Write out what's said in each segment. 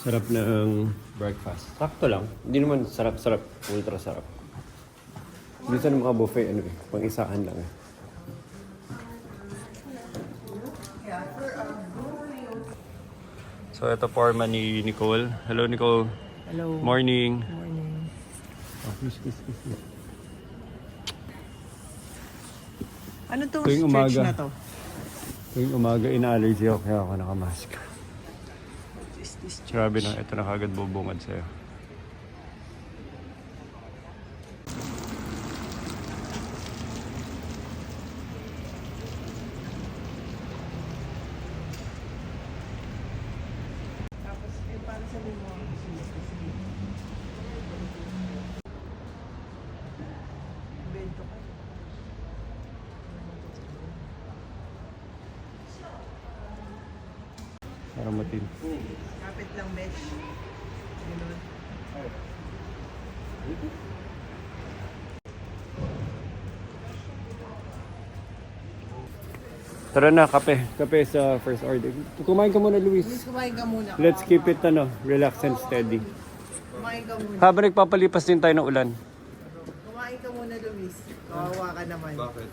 Sarap ng breakfast. Sakto lang. Hindi naman sarap-sarap. Ultra sarap. Dito ng mga buffet, ano eh. Pang-isahan lang eh. So, ito forma ni Nicole. Hello, Nicole. Hello. Morning. Morning. Oh, kiss. Ano tong Tuwing church umaga. na to? Tuwing umaga, ina-allergy ako kaya ako nakamask. Is this church? Grabe na, ito na kagad bubungad sa'yo. Tapos, para sa mo. Bento ka. Para matin. Kapit lang, besh. Ganun. Tara na, kape. Kape sa first order. Kumain ka muna, Luis. Please, kumain ka muna. Let's keep it, relax and steady. Kumain ka muna. Habang nagpapalipas din tayo ng ulan. Kumain ka muna, Luis. Kawawa ka naman. Bakit?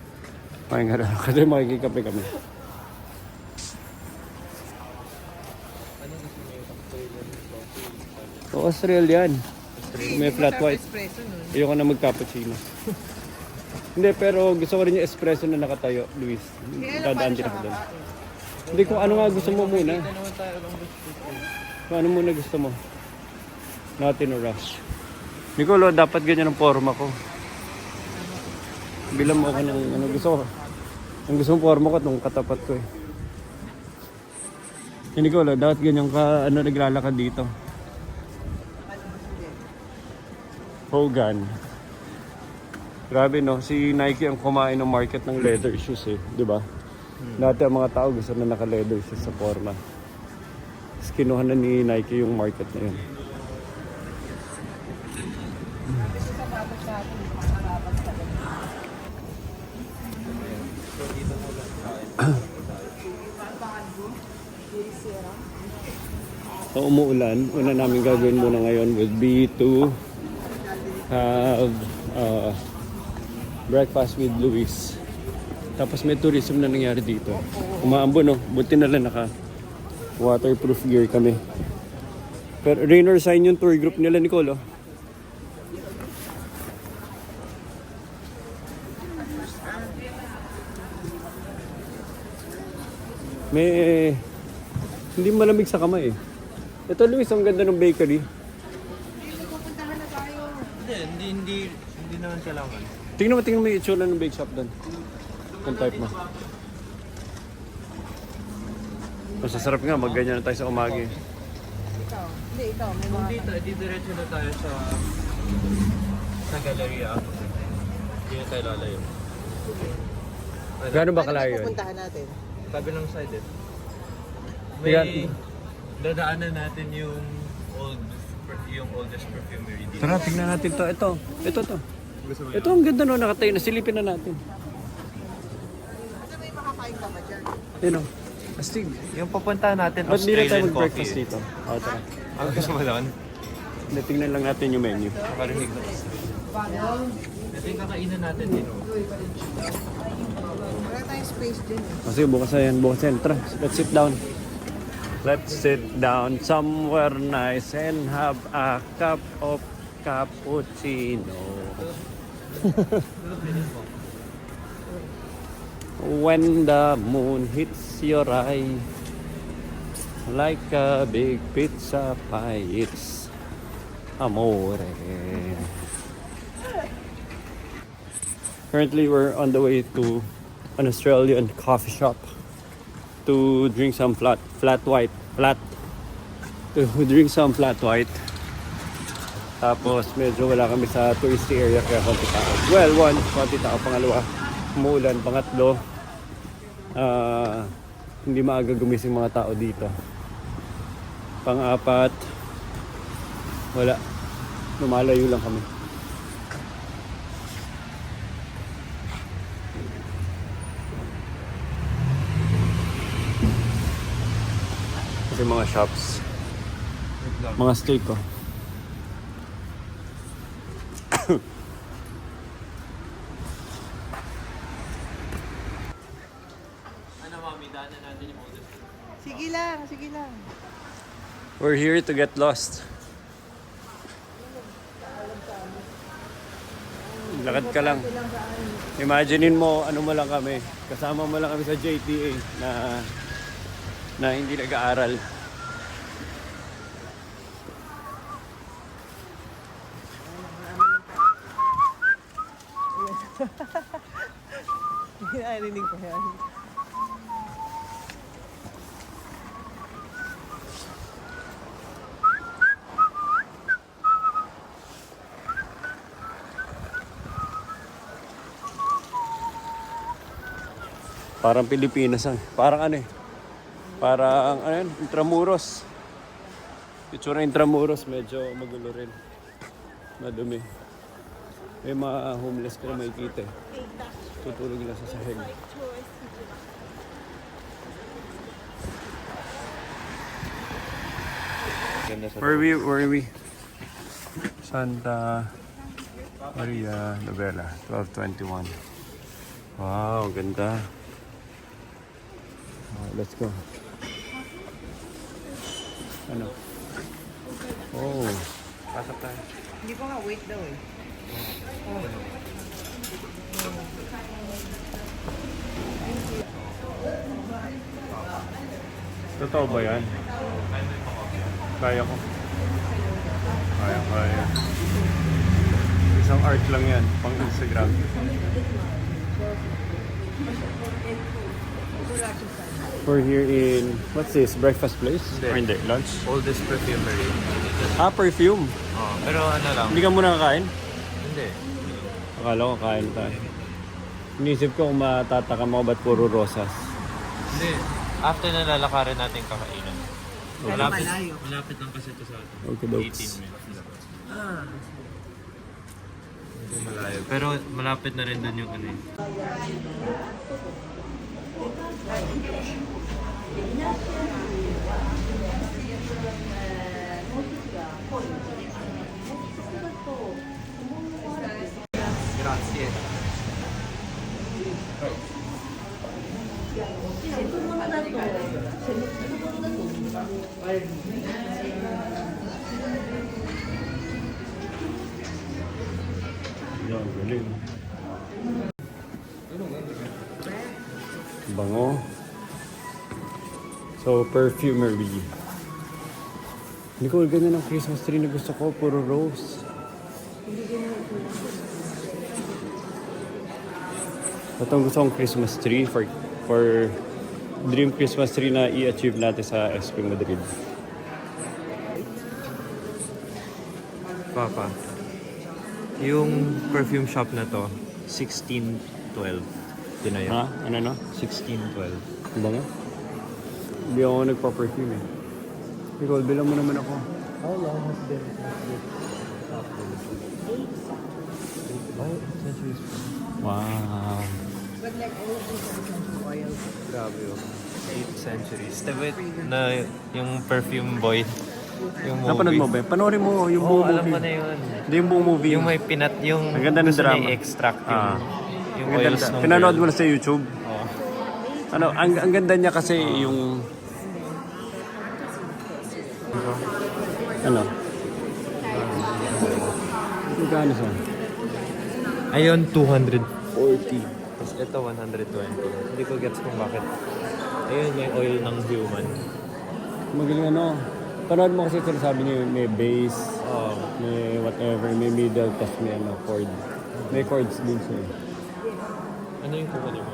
Kumain ka na. Kasi makikikape kami. O, Australian. May flat white. Espresso nun. Ayoko na mag-cappuccino. Hindi, pero gusto ko rin yung espresso na nakatayo, Luis. Kaya Dadaan paano din siya ako doon. kakain? Hindi, kung ano nga gusto mo muna. Ito naman tayo lang gusto. Kung ano muna gusto mo. Nothing no rush. Nicolo, dapat ganyan ang forma ko. Bilang mo ako ng ano gusto ko. Ang gusto mong forma ko, itong katapat ko eh. Nicolo, dapat ganyan ka, naglalakad dito. Hogan. Grabe no, si Nike ang kumain ng market ng leather shoes eh, di ba? Dati ang mga tao gusto na naka-leather shoes sa forma. Tapos kinuha na ni Nike yung market na yun. So umuulan, una namin gagawin muna ngayon would be to have breakfast with Luis. Tapos may tourism na nangyari dito. Umaambon no, buti na lang naka waterproof gear kami. Pero rain or shine yung tour group nila, Nicolo. May hindi malamig sa kamay eh. Ito Luis, ang ganda ng bakery. Pupuntahan na tayo. Hindi naman kailangan. Tingnan mo yung itsura ng bake shop doon. Yung type mo. Masasarap nga, magganyan na tayo sa umaga eh. Ikaw. Hindi, ikaw. May Kung mga... diretso na tayo sa galleria. Hindi na tayo lalayo. Gaano ba Ano kalayo ba yun? pupuntahan natin? Sabi ng side eh. Tiga- May dadaanan natin yung oldest perfumery dito. Tara, tingnan natin to. Ito. Gusto mo Ito ang ganda no, nakatayo na. Silipin na natin. Ano may makakain ka ba dyan? Yun o. Astig. yung papuntahan natin, Ba't di na tayo Australian mag-breakfast coffee. dito? O, tara. Ang gusto mo doon? Hindi, tingnan lang natin yung menu. Nakarinig na. Ito yung kakainan natin dito. Wala tayong space dyan eh. O, sige, bukas na yan. Tara, let's sit down. Let's sit down somewhere nice and have a cup of cappuccino. When the moon hits your eye like a big pizza pie, it's amore. Currently, we're on the way to an Australian coffee shop to drink some flat white. Tapos medyo wala kami sa touristy area kaya konti tao. Well, one, konti tao. Pangalawa, umuulan. Pangatlo, hindi maaga gumising mga tao dito. Pang-apat, wala. Lumalayo lang kami. Kasi mga shops. Mga steak ko. Ano mami, daanan natin yung model. Sige lang, sige lang. We're here to get lost. Lakad ka lang. Imaginein mo, ano mo lang kami. Kasama mo lang kami sa JTA na hindi nag-aaral. Narinig ko yan. Parang Pilipinas ang. Parang ano eh. Parang ano yun, Intramuros. Itsura ng Intramuros, medyo magulo rin. Madumi. May mga homeless ka na makikita eh. Tutulog lang sa sahig. Where are we? Santa Maria Novella, 1221. Wow, ganda. Let's go. Ano? Oh. Pasok tayo. Hindi ko nga wait daw eh. Totoo ba yan? Kaya ko. Kaya. Isang art lang yan, pang Instagram. We're here in, what's this, breakfast place? Hindi. Or hindi, lunch? Oldest perfumery. Ah, perfume. Oh, pero ano lang. Hindi ka muna kakain? Hindi. Akala ko kain tayo. Inisip ko kung matatakam ako ba't puro rosas. Hindi. After na lalakarin natin kakainan. Pero malayo. Malapit lang kasi ito sa atin. Okay, dokes. 18 minutes. Hindi malayo. Pero malapit na rin dun yung ano eh. Grazie. Yan, galing. Bango. So, perfumery. Hindi ko ganyan ng Christmas tree na gusto ko. Puro rose. Ito ang gusto kong Christmas tree for dream Christmas tree na i-achieve natin sa SP Madrid. Papa, yung perfume shop na to, 1612. Ito na yun. Ha? Ano no? 1612. Bango? Hindi ako nagpa-perfume eh. Nicole, bilang mo naman ako. How long has been centuries. Wow. Grabe yun. 8 centuries. Diba na yung perfume boy, yung movie. Napanood mo ba? Panoorin mo yung Oo, buong alam movie. ko na yun. Hindi yung buong movie. Yung may pinat, yung Ang ganda ng gusto drama. niya i-extract yung, yung Ang ganda oils nila. ng Pinanood mo girl. na sa YouTube. Oo. Ano, ang ganda niya kasi yung... Ano? Magkano siya? Ayun, 240. Tapos ito, 120. Hindi ko gets kung bakit. Ayun, may oil ng human. Magaling ano. Panood mo kasi sinasabi niyo may base, Oo. may whatever, may middle, tapos may ano, chord. May chords din siya. Ano yung kukunin mo?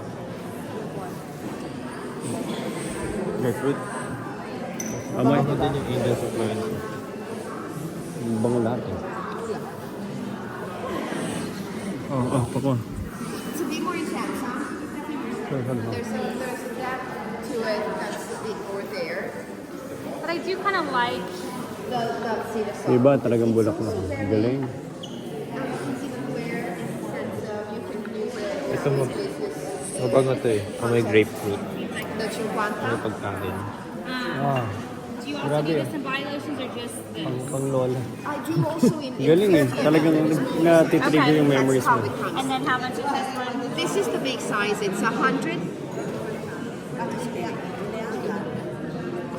Grapefruit. Amoy. Ako din yung Angel of Florence. Ang bango lahat eh. Pako. To be more intense, huh? There's a depth to it that's over there. But I do kind of like the see the song. Iba talagang bulak na. Ang galing. Easy to wear in the sense of you can use it Ito mo. business. Mabango to eh. May grapefruit. The May 50. pagkain. Ah. Do you also Grabe, do ah. this in body lotions or just this? Pang lola. I do also in Galing eh. Talagang natitrigger yung memories That's how mo. it comes. And then how much is this one? This is the big size. It's 100.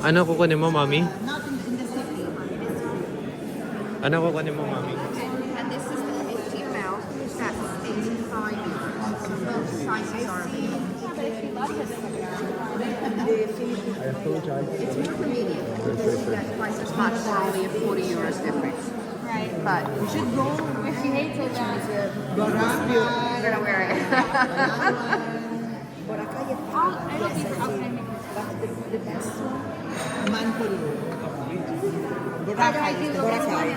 Ano kukunin mo, mami? Not in the city. Ano kukunin mo, mami? And this is the 50 ml. That's 85. So both sizes are. It's not the medium. That's twice as much for only a 40 euros difference. Right. But you should go. If she hates it, then We're gonna wear it. it'll be for upcoming. Mantul. Boracay is the Boracay.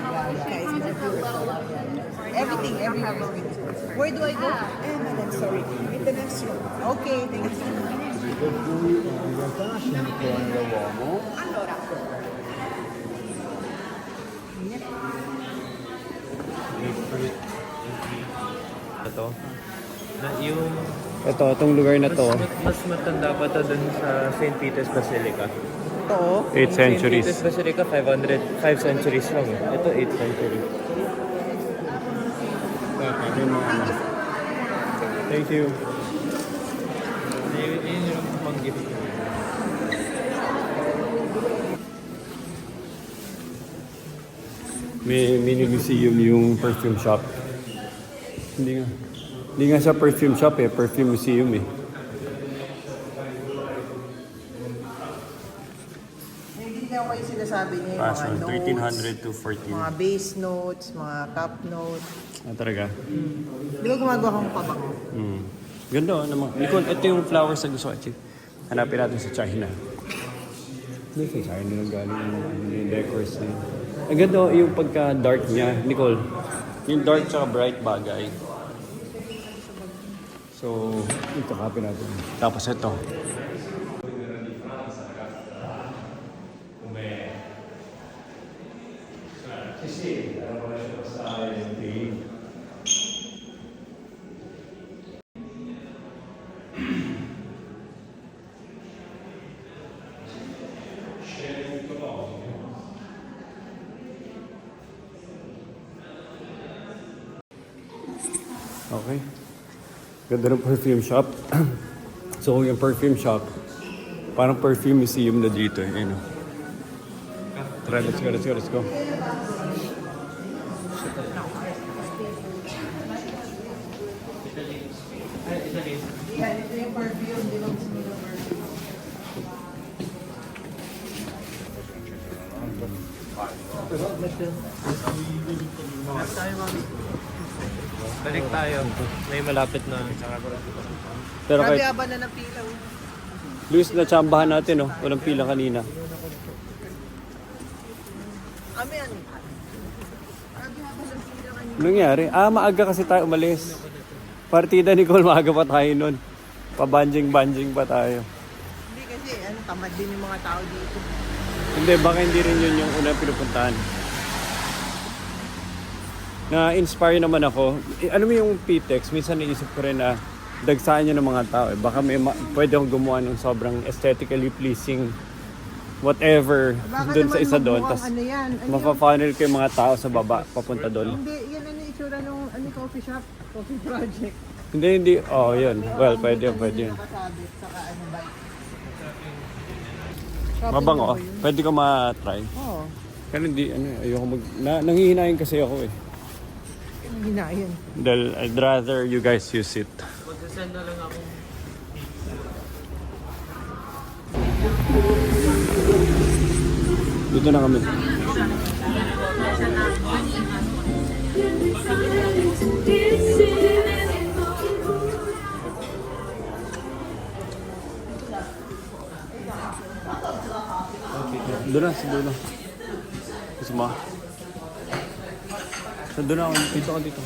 Everything, everywhere. Where do I go? Madam, sorry. In the next room. Okay, thank you. Allora, Ito. Na yung Itong lugar na to, mas matanda pa to dun sa St. Peter's Basilica. Ito. 8 centuries. St. Peter's Basilica, 5 centuries lang eh. Ito, 8 centuries. Thank you. Yun yung pang-gift. May mini museum yung perfume shop. Hindi nga. Hindi nga siya perfume shop eh, perfume museum eh. Hindi na ako yung sinasabi niya yung Passion, mga notes, 1300 to 14. mga base notes, mga top notes. Ah, talaga? Di ba gumagawa kang pabango? Hmm. Ganda oh, naman. Nicole, ito yung flowers na gusto ko. Hanapin natin sa China. Hindi sa China nang galing yung decors na yun. Ang ganda oh, yung pagka-dark niya. Nicole, yung dark tsaka bright bagay. So, ito kapin natin. Tapos ito. Okay. Ganda ng perfume shop. So, yung perfume shop, parang perfume museum na dito. Ayun o. Tara, let's go, let's go, let's go. Yan, ito yung perfume. Di ba gusto nila perfume? Balik tayo. May malapit na. Pero Grabe kahit, haba na ng pila. Oh. Luis, natsambahan natin, oh. Walang pila kanina. Kami ano? Grabe haba ng pila kanina. Anong nangyari? Maaga kasi tayo umalis. Partida ni Cole, maaga pa tayo nun. Pabanjing-banjing pa tayo. Hindi kasi, tamad din yung mga tao dito. Hindi, baka hindi rin yun yung unang pinupuntahan. Na-inspire naman ako. Alam mo yung PTEX, minsan naisip ko rin na dagsaan niya ng mga tao. Baka pwede akong gumawa ng sobrang aesthetically pleasing whatever Baka doon sa naman isa doon. magmukhang Tapos ano yan? Ano mapafunnel ko yung mga tao sa baba, papunta doon. Hindi, yan ano yung itsura nung coffee shop, coffee project. Hindi. Oh, yun. Well, pwede yun. Nakasabit, saka ano ba? Mabango. Pwede ko ma-try. Oo. Pero hindi, ayoko nanghihinayin kasi ako eh. Hinayan. Dahil I'd rather you guys use it. Magsasend na lang ako. Dito na kami. Doon na, sa dulo. Gusto mo? Sa dulo ako, dito ako dito.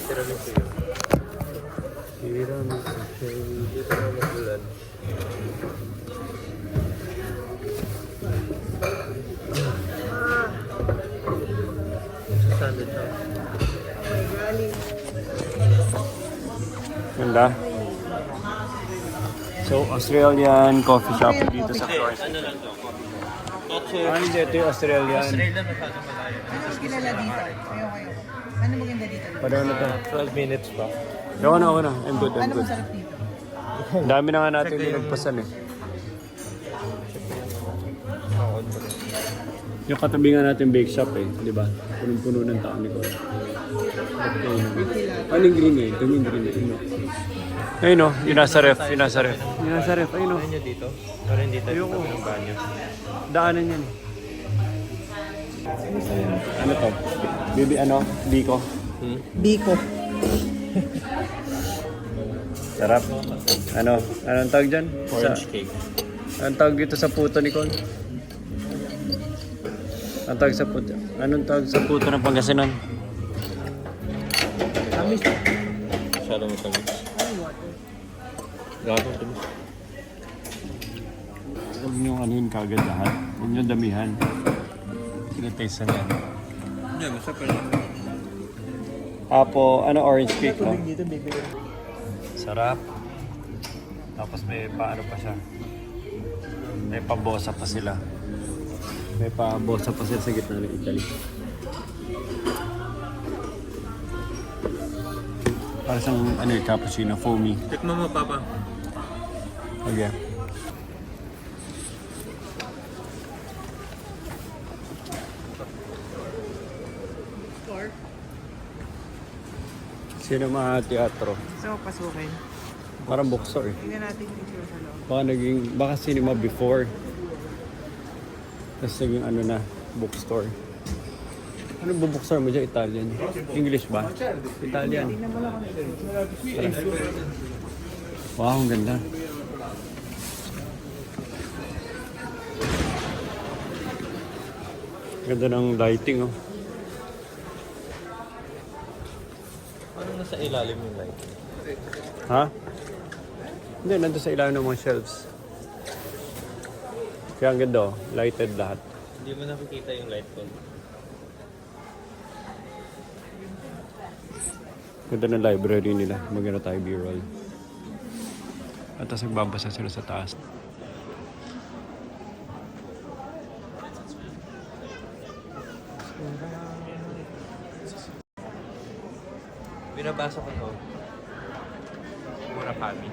Tiramisu yun. Dito na magulan. Sandwich ako. Ganda. So, Australian coffee shop dito sa Florence. Ano lang to? Ano dito yung Australian? Australia masyadong malayo. Ano mas kilala dito? Ayoko. Ano maganda dito? Pareho na to. 12 minutes pa. Ako na. I'm good, I'm Ano good. masarap dito? Dami na nga natin nilagpasan eh. Yung katabi nga natin bake shop eh, di ba? Punong-puno ng tao ni Cole. Ano yung green eh? Ito yung green eh. Ayun o, yung nasa ref, ayun o. Ayun nyo dito? Pero hindi tayo kami ng banyo. Daanan yan eh. Ano to? Baby ano? Biko? Biko. Sarap. Ano? Anong tawag dyan? Orange cake. Anong tawag dito sa puto ni Cole? Anong tawag sa puto? Anong tawag sa puto ng Pangasinan? Tamis. Masyadong matamis. Gagawin tamis. Huwag nyo anuhin kagad lahat. Huwag nyo damihan. Sige, taste na yan. Hindi, basta pala. Apo, ano orange cake, no? Dito, baby. Sarap. Tapos may paano pa siya. May pabosa pa sila. May pabosa pa sila sa gitna ng Italy. Para siyang ano yung cappuccino, foamy. Tikman mo, Papa. Okay. Cinema Teatro. So, pasukin. Parang bookstore eh. Tingnan natin yung picture sa loob. Baka cinema before. Tapos naging ano na, bookstore. Ano ba bookstore mo dyan? Italian? English ba? Italian. Tara. Wow, ang ganda. Ganda ng lighting oh. Parang nasa ilalim yung light. Ha? Hindi, nandun sa ilalim ng mga shelves. Kaya ang ganda oh, lighted lahat. Hindi mo nakikita yung light ko. Ganda ng library nila. Maganda tayo B-roll. At tapos nagbabasa sila sa taas. Binabasa ko to. Murakami.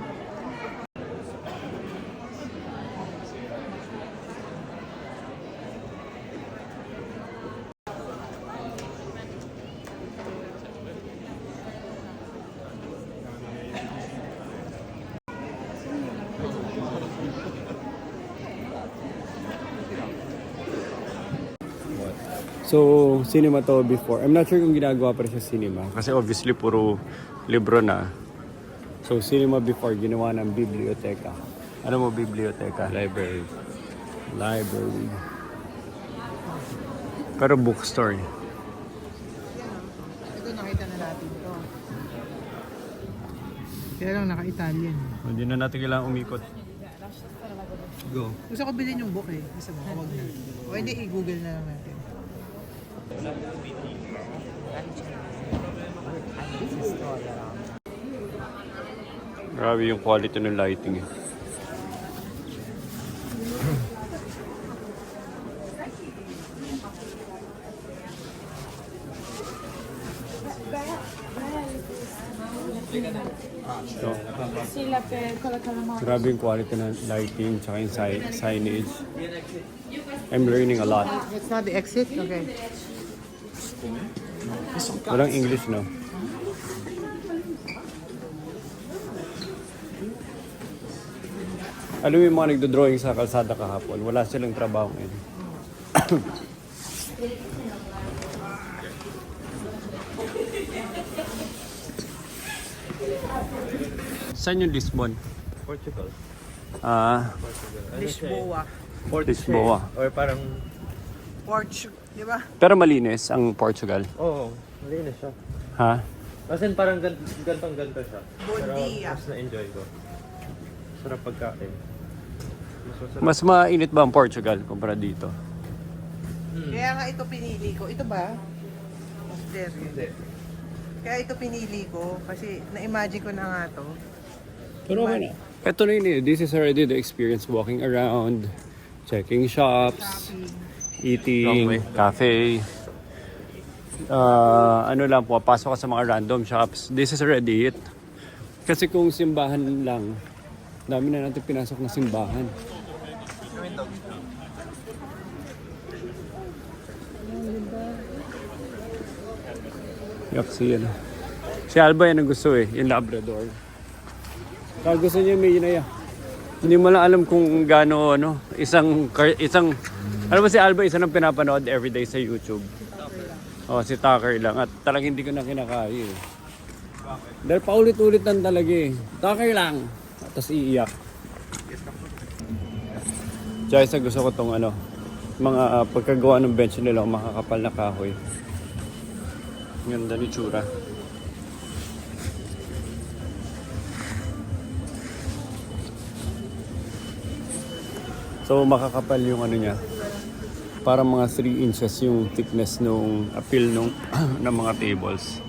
So, cinema to before. I'm not sure kung ginagawa pa rin sa cinema. Kasi obviously, puro libro na. So, cinema before, ginawa ng biblioteka. Ano mo biblioteka? Library. Library. Pero bookstore. Ito, nakita na natin ito. Kaya lang naka-Italian. Hindi na natin kailangan umikot. Go. Gusto ko bilhin yung book eh. Gusto mo, huwag na. O hindi, i-google na lang natin. Grabe yung quality ng lighting eh. So, grabe yung quality ng lighting tsaka yung signage. I'm learning a lot. It's not the exit? Okay. Walang English, no? Alam mo yung mga nagdo-drawing sa kalsada kahapon, wala silang trabaho ngayon. Saan yung Lisbon? Portugal. Ah, Lisboa. Lisboa. Or parang... Di ba? Pero malinis ang Portugal. Oo, malinis siya. Ha? As in, parang gantong-ganto siya. Pero Bondia. mas na-enjoy ko. Sarap pagkain. Mas masarap. Mas mainit ba ang Portugal kumpara dito? Kaya nga ito pinili ko. Ito ba? There. Hindi. Kaya ito pinili ko kasi na-imagine ko na nga to. Pero okay na. Ito na yun eh. This is already the experience. Walking around, checking shops, eating, cafe. Ano lang po, pasok ka sa mga random shops. This is already it. Kasi kung simbahan lang, dami na natin pinasok na simbahan. Yup, si Alba yan ang gusto eh, yung Labrador. Kaya gusto niya may inaya. Hindi mo lang alam kung gaano, ano, isang, alam mo si Alba, isa nang pinapanood everyday sa YouTube. Oh, si Tucker lang. At talagang hindi ko na kinakaya eh. Dahil paulit-ulit lang talaga eh. Tucker lang. Tapos iiyak. Tsaka isa gusto ko tong ano, mga pagkagawa ng bench nila, makakapal na kahoy. Ganda ni tsura. So makakapal yung ano niya. Parang mga 3 inches yung thickness nung appeal nung ng mga tables.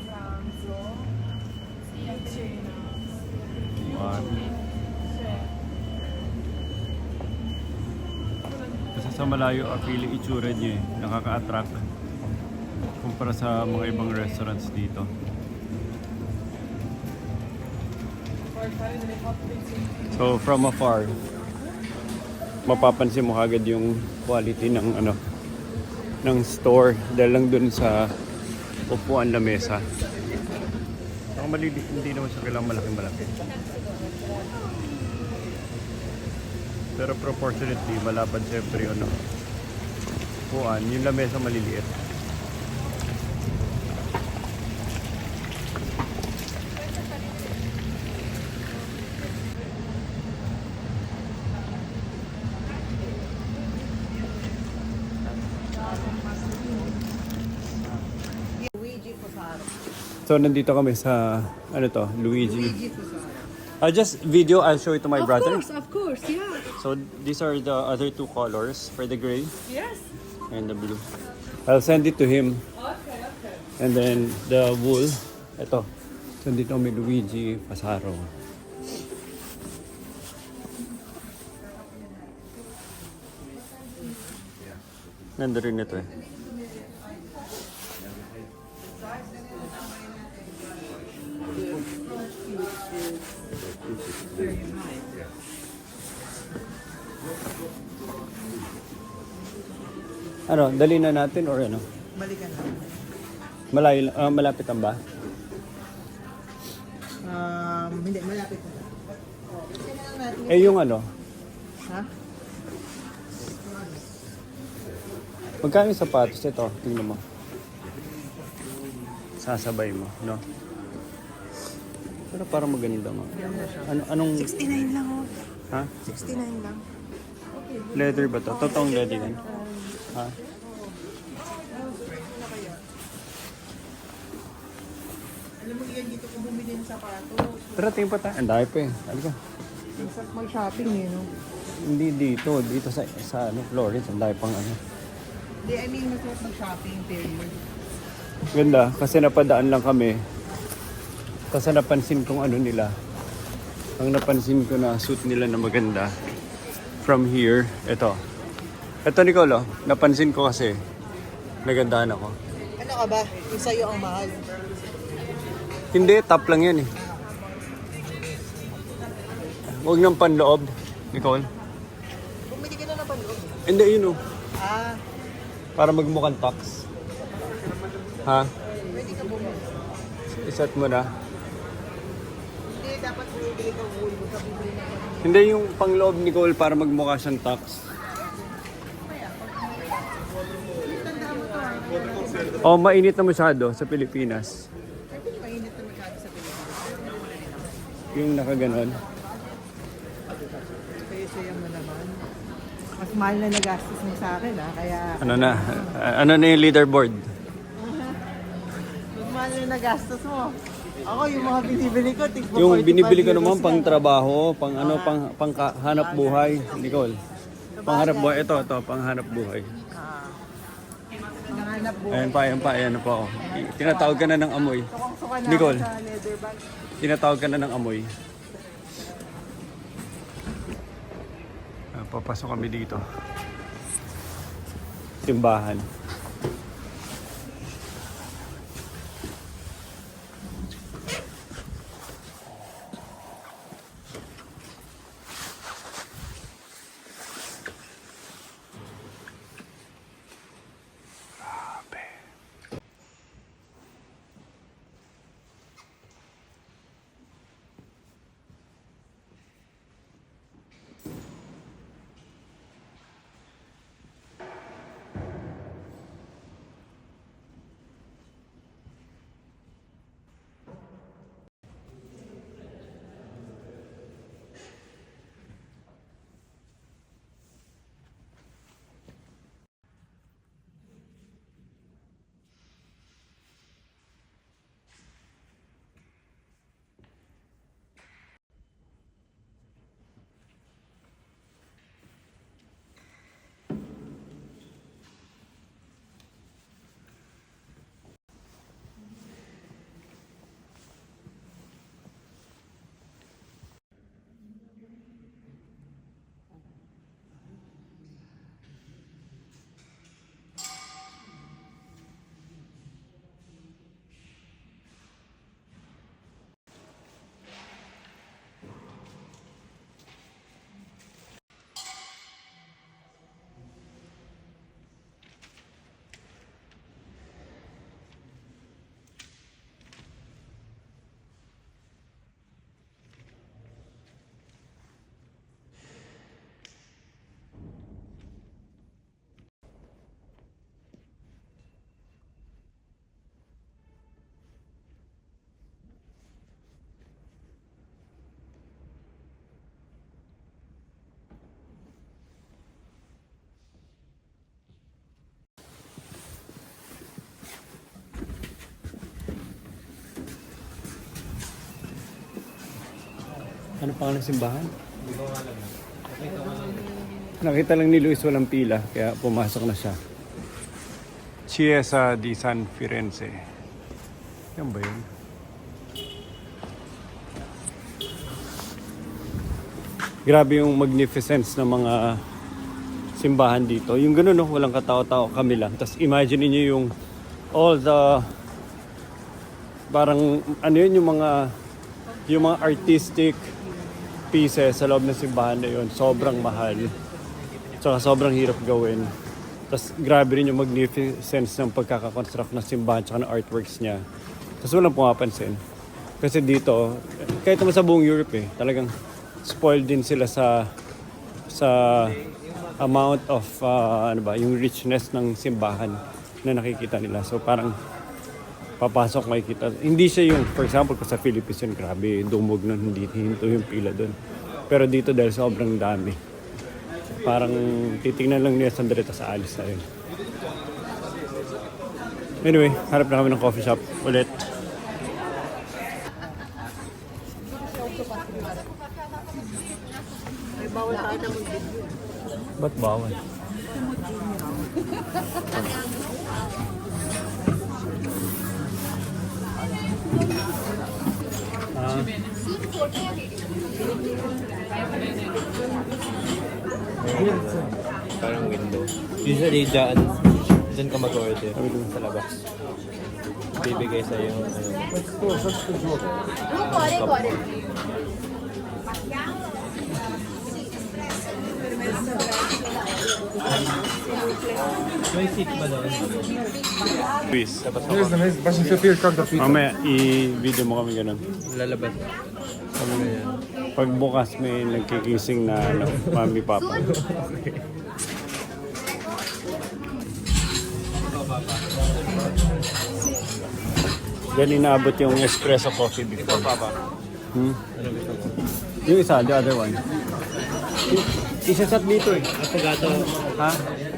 Kasi sa malayo appeal yung itsura niya eh. Nakaka-attract kumpara sa mga ibang restaurants dito. So from afar, mapapansin mo agad yung quality ng ano ng store dahil lang dun sa upuan na mesa. Ang maliliit, hindi naman siya kailangan malaki. Pero proportionately, malapad siyempre yung ano, upuan, yung lamesa maliliit. So nandito kami sa ano to, Luigi. Just video, I'll show it to my brother. Of course, yeah. So these are the other 2 colors for the gray Yes. and the blue. I'll send it to him. Okay. And then the wool, ito. So dito kami Luigi Pasaro. Nandun rin ito eh. Ano, dali na natin or ano? Balikan na. Malayo, malapit ang ba? Hindi, malapit na. Eh yung ano, Ha? magkano yung sapatos ito? Tingnan mo. Sasabay mo, no? Pero parang maganda mo. Anong... 69 lang oh. Ha? 69 lang. Leather ba to? Totoong leather yan? Ha? Alam mo yan dito kung bumili ng sapatos. Tara, tingin pa tayo. Ang dami pa eh. Halika. Masarap mag-shopping eh, no? Hindi dito. Dito sa ano, Florence. Ang dami pang ano. Hindi, I mean, masarap mag-shopping, period. Ganda. Kasi napadaan lang kami. Kasi napansin kong ano nila. Ang napansin ko na suit nila na maganda. From here, ito. Ito, Nicolo. Napansin ko kasi. Nagandahan ako. Ano ka ba? Yung sa'yo ang mahal. Hindi, top lang yan eh. Huwag ng panloob, Nicole. Bumili ka na ng panloob. Hindi, yun oh. Ah, Para magmukhang tax. Ha? pwede ka bumili. Iset mo na. Hindi, dapat bumili ka wool. Huwag ka bumili na panloob. Hindi yung pangloob, Nicole, para magmukha siyang tax. Oh, mainit na masyado sa Pilipinas. Ay, kung mainit na masyado sa Pilipinas. Yung nakaganon. Kaya mo naman. Mas mahal na nagastos mo sa akin, ha? Kaya, Ano na? Ano na yung leaderboard? mas mahal na nagastos mo. Ako, yung mga binibili ko, tigpo Yung 45 binibili ko euros naman pang lang. trabaho, pang ano, pang hanap buhay, Nicole. Pang hanap buhay. Ito, pang hanap buhay. Nanganap buhay. Ayan pa, ayan pa. Oh. Tinatawag ka na ng amoy. Sukang-suka na Nicole. ako sa leather bag. Tinatawag ka na ng amoy. Papasok kami dito. Simbahan. Ano pangalan ng simbahan? Hindi ko alam. Nakita lang ni Luis walang pila, kaya pumasok na siya. Chiesa di San Firenze. Yan ba yun? Grabe yung magnificence ng mga simbahan dito. Yung gano'n, no? Walang katao-tao, kami lang. Tapos imagine niyo yung all the parang ano yun, yung mga artistic pieces sa loob ng simbahan na yun. Sobrang mahal. Tsaka sobrang hirap gawin. Tapos grabe rin yung magnificence ng pagkakakonstruct ng simbahan tsaka ng artworks niya. Tapos walang pumapansin. Kasi dito, kahit naman sa buong Europe talagang spoiled din sila sa amount of yung richness ng simbahan na nakikita nila. So parang papasok makikita. Hindi siya yung, for example, sa Philippines yun, grabe, dumog nun, hindi hinto yung pila doon. Pero dito dahil sobrang dami. Parang titingnan lang niya sandali sa alis na yun. Anyway, harap na kami ng coffee shop ulit. May bawal tayo na mag-video. Ba't bawal? Parang window. Usually, dyan ka mag-order sa labas. Bibigay sa yung may seat ba doon? Luis. Mamaya, i-video mo kami ganun. Lalabas. Kami na yan. Pagbukas may nagkikising na mami papa. Yan inaabot yung espresso coffee before. Yung isa, the other one. Isasat dito Affogato. Ha?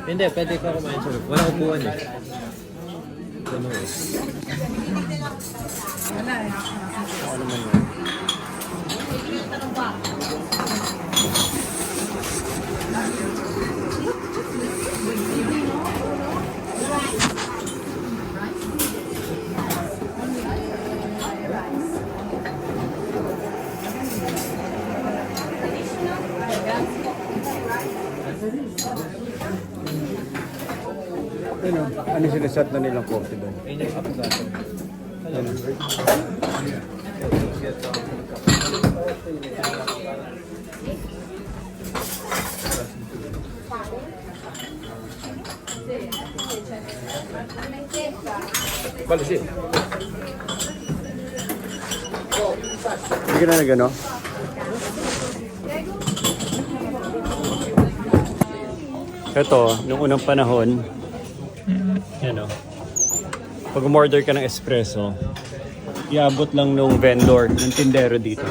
Hindi, pwede ka kumain sa loob. Walang upuan eh. Ano eh. Ano naman yun? Ano sila set na nilang coffee doon? Ayun yung avocado. Ano? Balisi. Hindi ka na nag-ano? Ito, nung unang panahon, yan o. Pag umorder ka ng espresso, iabot lang nung vendor, ng tindero dito.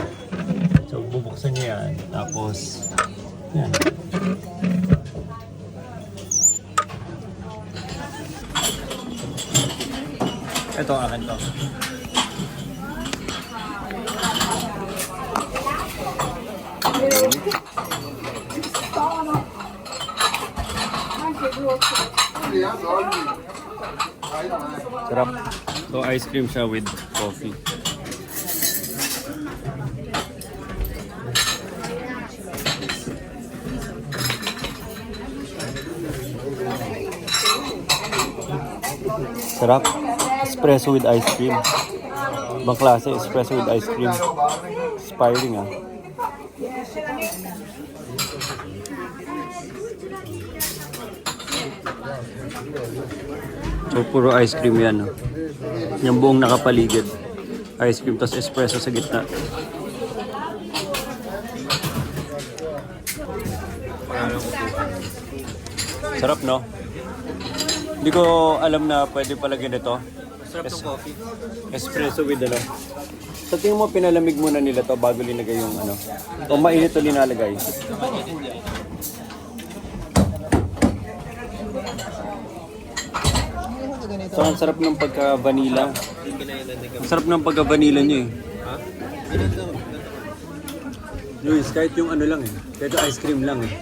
So, bubuksan niya yan. Tapos, yan. Ito, akin to. Sarap. So, ice cream siya with coffee. Sarap. Espresso with ice cream. Ibang klase, espresso with ice cream. Inspiring ah. So, puro ice cream yan. Oh. Yung buong nakapaligid. Ice cream, tapos espresso sa gitna. Sarap, no? Hindi ko alam na pwede pala ganito. Sarap ng coffee. Espresso with ano. Sa tingin mo, pinalamig muna nila to bago linagay yung ano. O mainit to linalagay. So, ang sarap ng pagka-vanilla. Ang sarap ng pagka-vanilla niya eh. Ha? Luis, kahit yung ano lang eh. Kahit yung ice cream lang eh.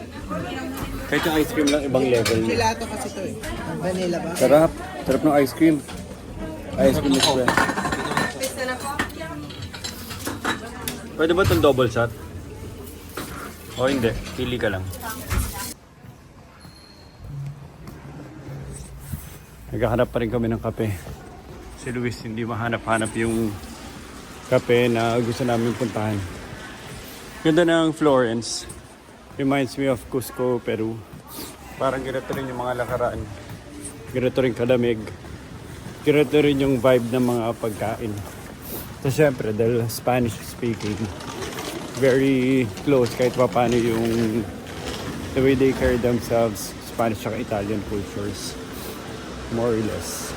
Kahit yung ice cream lang, ibang level niya. Gelato kasi ito eh. Vanilla ba? Sarap. Sarap ng ice cream. Ice cream express. Pwede ba itong double shot? O hindi. Pili ka lang. Naghahanap pa rin kami ng kape. Si Luis hindi mahanap-hanap yung kape na gusto namin puntahan. Ganda ng Florence. Reminds me of Cusco, Peru. Parang ganito rin yung mga lakaran. Ganito rin kalamig. Ganito rin yung vibe ng mga pagkain. So syempre, dahil Spanish speaking, very close kahit pa paano yung the way they carry themselves, Spanish at Italian cultures. More or less.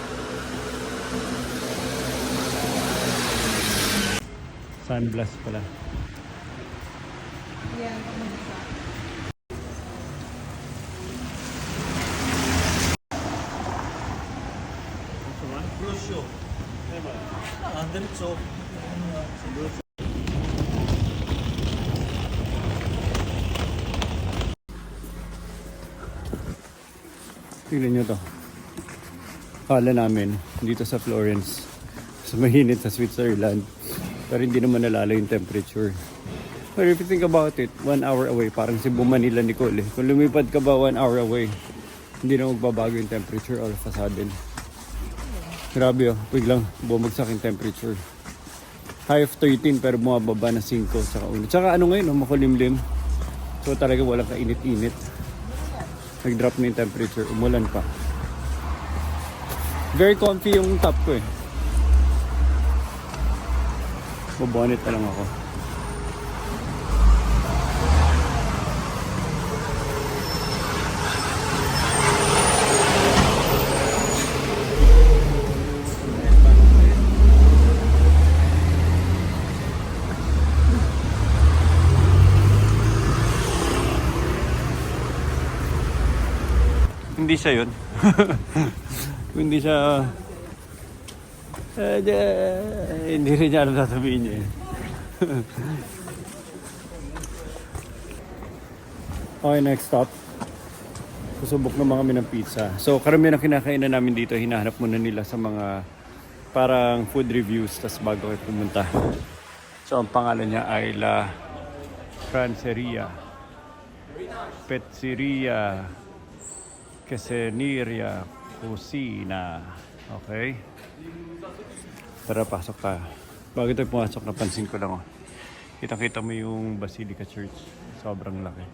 Sunblast pala. Tignan nyo to. Kala namin dito sa Florence, sa mahinit sa Switzerland, pero hindi naman nalala yung temperature. But if you think about it, 1 hour away, parang Cebu, Manila, Nicole. Kung lumipad ka ba 1 hour away, hindi na magbabago yung temperature all of a sudden. Grabe oh, biglang bumagsak yung temperature. High of 13 pero bumababa na 5 saka 1. Tsaka ano ngayon, makulimlim. So talaga walang kainit-init. Nag-drop na yung temperature, umulan pa. Very comfy yung top ko eh. Bobonnet na lang ako. Hindi siya yun. Hindi siya... hindi rin niya alam sasabihin niya eh. Okay, next stop. Susubok naman kami ng pizza. So, karamihan ang kinakainan namin dito, hinahanap muna nila sa mga parang food reviews, tas bago kayo pumunta. So, ang pangalan niya ay La Franceria, Pizzeria, Queseria, kusina. Okay? Tara, pasok tayo. Bago tayo pumasok, napansin ko lang. Oh. Kita-kita mo yung Basilica Church. Sobrang laki.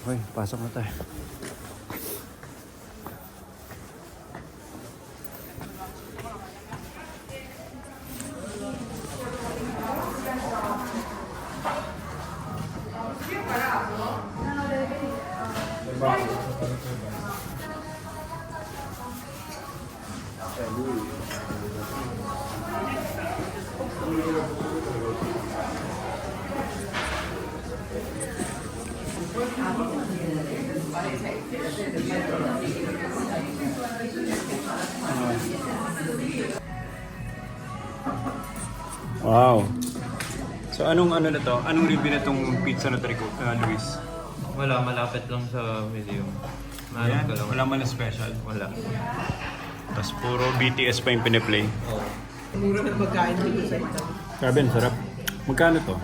Okay, pasok na tayo. Wow. So anong ano na to? Anong review na tong pizza na to, Luis? Wala, malapit lang sa medium. Ayan, Mahanap ka lang. wala man na special. Wala. Tapos puro BTS pa yung piniplay. Oo. Mura ng pagkain dito sa Italy. Grabe, ang sarap. Magkano to?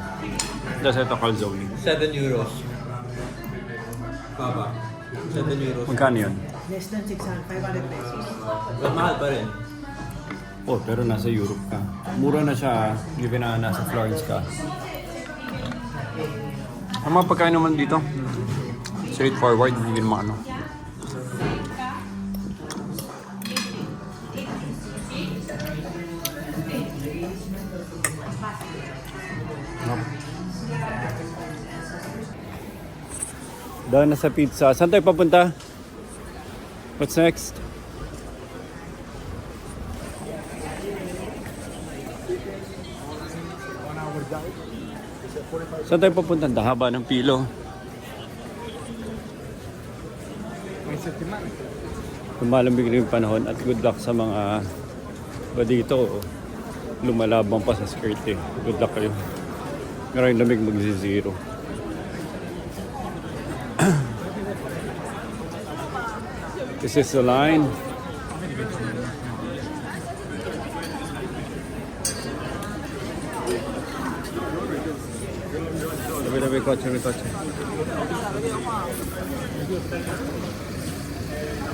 Tapos ito calzone. 7 euros. Baba. 7 euros. Magkano yun? Less than 500 pesos. But mahal pa rin. Oh, pero nasa Europe ka. Mura na siya, given na nasa Florence ka. Ang mga pagkain naman dito, straightforward, hindi naman ano. Dahil na sa pizza. Saan tayo papunta? What's next? Saan tayo papunta? Haba ng pilo. Lumalamig na yung panahon at good luck sa mga ba dito lumalabang pa sa skirt eh. Good luck kayo. Maraming lamig magzi-zero. This is the line. May kotse.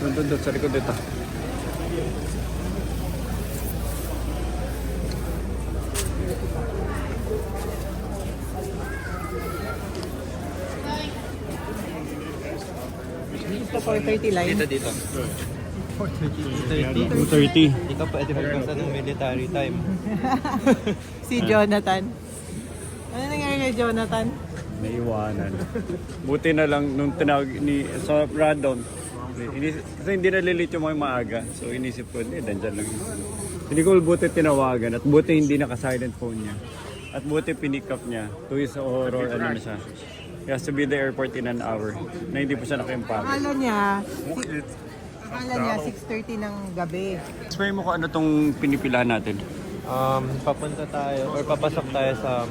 Doon sa likod dito. Dito 430 line. Dito. 430. 230. Hindi ka pwede magbasa ng military time. Si Jonathan. Ano nangyari kay Jonathan? Naiwanan. Buti na lang nung tinawag ni sa random. Kasi hindi nalilate yung mga maaga. So inisip ko, dandyan lang. Hindi ko buti tinawagan at buti hindi naka-silent phone niya. At buti pinick up niya. To his horror, ano na siya. He has to be the airport in an hour. Na hindi pa siya nakaimpago. Akala niya 6:30 ng gabi. Explain mo kung ano tong pinipilahan natin. Papunta tayo or papasok tayo sa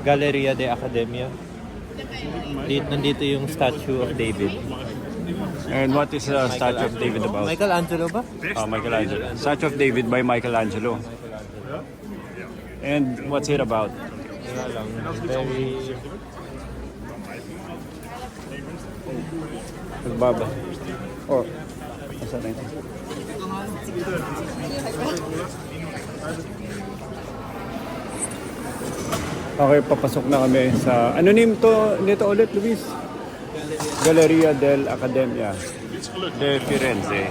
Galleria de Academia. Nandito yung Statue of David. And what is the Statue of David about? Michelangelo ba? Michelangelo. Statue of David by Michelangelo. And what's it about? Wala lang. Very... Nagbaba. Or, asa na ito? Okay, papasok na kami sa... Ano name to nito ulit, Luis? Galleria dell'Accademia de Firenze.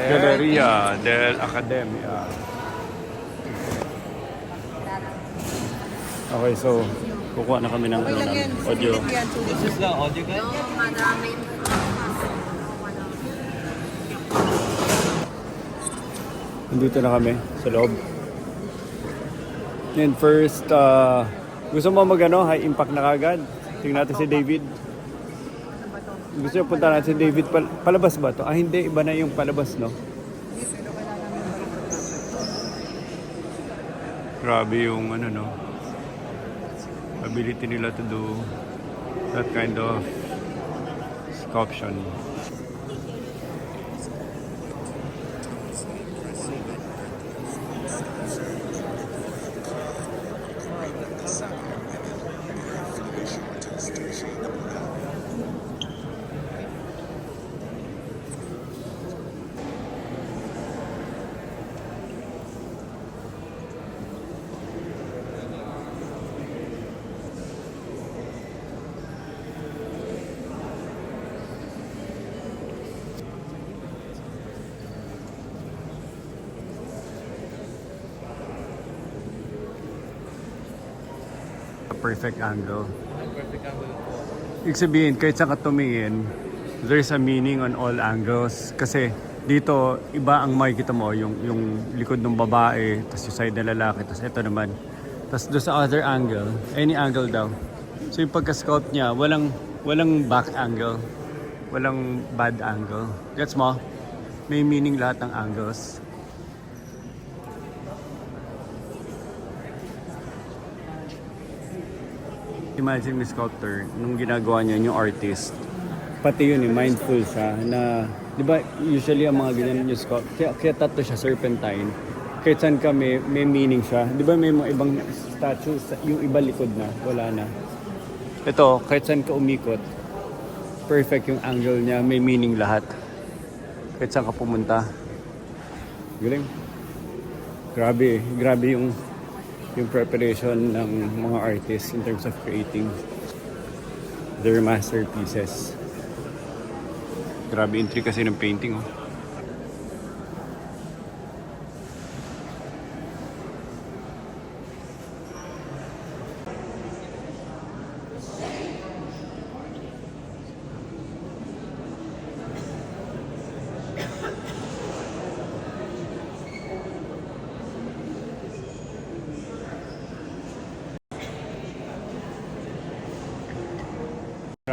Galleria dell'Accademia. Okay, so kukuha na kami ng Okay lang yan. audio. This is the audio guide? Maraming Nandito na kami sa loob. And first, gusto mo high impact na kagad? Tingnan natin si David. Gusto nyo punta natin si David. Palabas ba to? Hindi. Iba na yung palabas, no? Grabe yung ability nila to do that kind of sculption. perfect angle. Perfect angle po. Ibig sabihin, kahit saan ka tumingin, there's a meaning on all angles. Kasi dito, iba ang makikita mo, yung likod ng babae, tapos yung side ng lalaki, tapos ito naman. Tapos doon sa other angle, any angle daw. So yung pagka-sculpt niya, walang back angle. Walang bad angle. Gets mo? May meaning lahat ng angles. Imagine yung sculptor, nung ginagawa niya yung artist, pati yun mindful siya na, di ba usually ang mga ganyan yung sculpt, kaya tatlo siya, serpentine. Kahit saan ka may meaning siya. Di ba may mga ibang statue, yung iba likod na, wala na. Ito, kahit saan ka umikot, perfect yung angle niya, may meaning lahat. Kahit saan ka pumunta. Galing. Grabe yung preparation ng mga artists in terms of creating their masterpieces. Grabe intricacy ng painting, oh.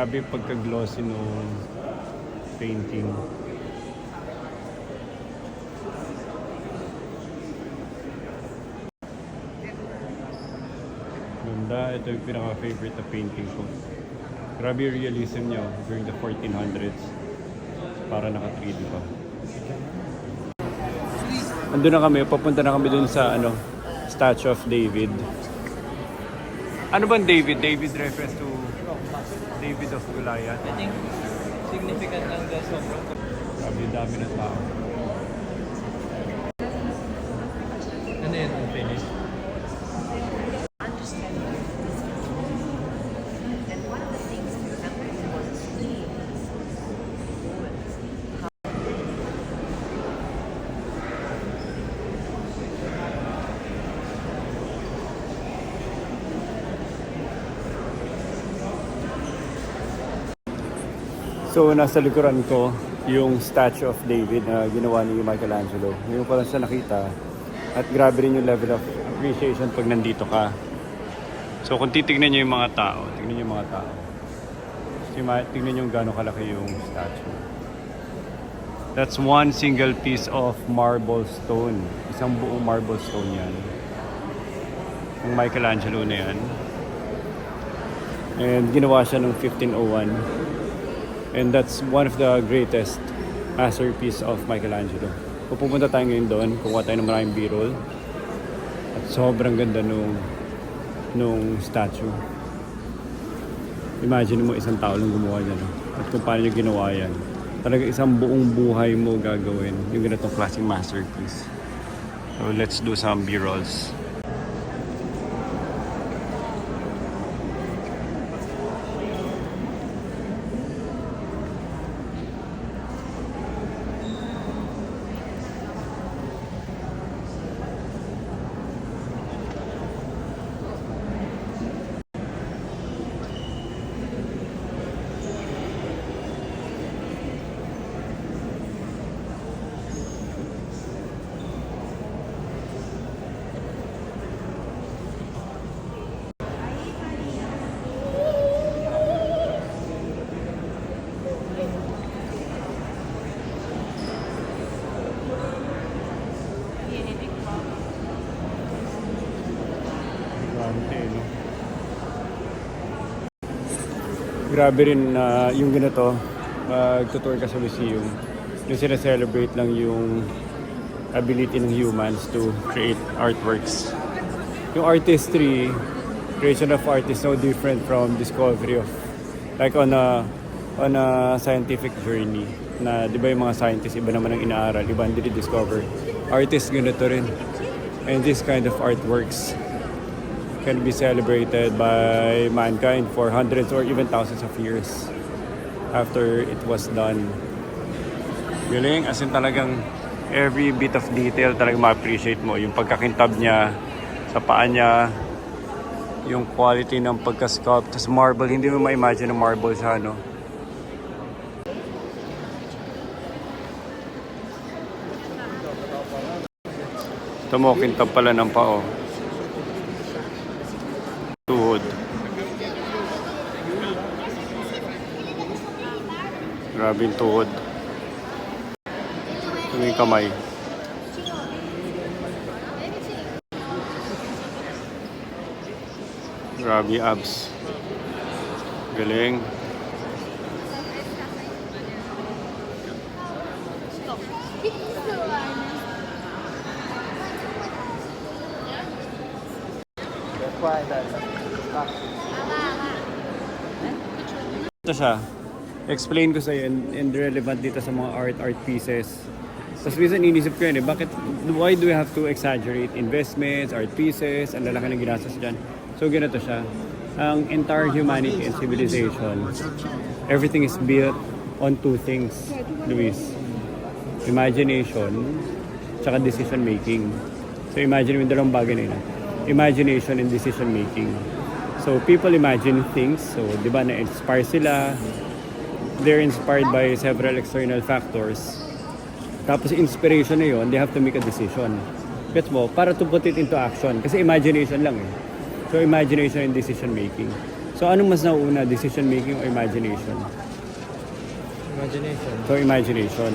Grabe yung pagka-glossy nung painting. Ganda. Ito yung pinaka-favorite na painting ko. Grabe yung realism niya during the 1400s. Para naka-3D pa. Andun na kami. Papunta na kami dun sa Statue of David. Ano bang David? David refers to David of Goliath. I think significant lang dahil sobrang... Grabe dami ng tao. Ano yun? Finish? So, nasa likuran ko yung Statue of David na ginawa ni Michelangelo. Ngayon ko lang siya nakita. At grabe rin yung level of appreciation pag nandito ka. So, kung titignan nyo yung mga tao, tignan nyo yung mga tao. Tignan nyo yung gano'ng kalaki yung statue. That's one single piece of marble stone. Isang buong marble stone yan. Yung Michelangelo na yan. And ginawa siya noong 1501. And that's one of the greatest masterpiece of Michelangelo. Kung pupunta tayo ngayon doon, kukuha tayo ng maraming b-roll. At sobrang ganda nung statue. Imagine mo isang tao lang gumawa yan. At kung paano niya ginawa yan. Talaga isang buong buhay mo gagawin yung ganitong klaseng masterpiece. So let's do some b-rolls. Grabe rin yung ganito, tutur ka sa museum, yung sinaselebrate lang yung ability ng humans to create artworks. Yung artistry, creation of art is no different from discovery of, like on a scientific journey, na di ba yung mga scientists, iba naman ang inaaral, iba ang discover. Artists ganito rin. And this kind of artworks can be celebrated by mankind for hundreds or even thousands of years after it was done. Galing, as in talagang every bit of detail talagang ma-appreciate mo. Yung pagkakintab niya sa paa niya, Yung quality ng pagka-sculpt. Tapos marble, hindi mo ma-imagine na marble siya, no? Tumukintab pala ng pao. Tuhod. Grabe yung tuhod. Ito yung kamay. Grabe yung abs. Galing. Ito siya. Explain ko sa'yo and relevant dito sa mga art pieces. Tapos minsan inisip ko yun why do we have to exaggerate investments, art pieces, ang lalaki ng ginastos dyan? So ganito siya. Ang entire humanity and civilization, everything is built on two things, Luis. Imagination, tsaka decision making. So imagine yung dalawang bagay na yun. Imagination and decision making. So people imagine things, so di ba na-inspire sila, they're inspired by several external factors. Tapos inspiration na yun, they have to make a decision. Gets mo? Para to put it into action. Kasi imagination lang eh. So imagination and decision making. So anong mas nauuna, decision making o imagination? Imagination. So imagination.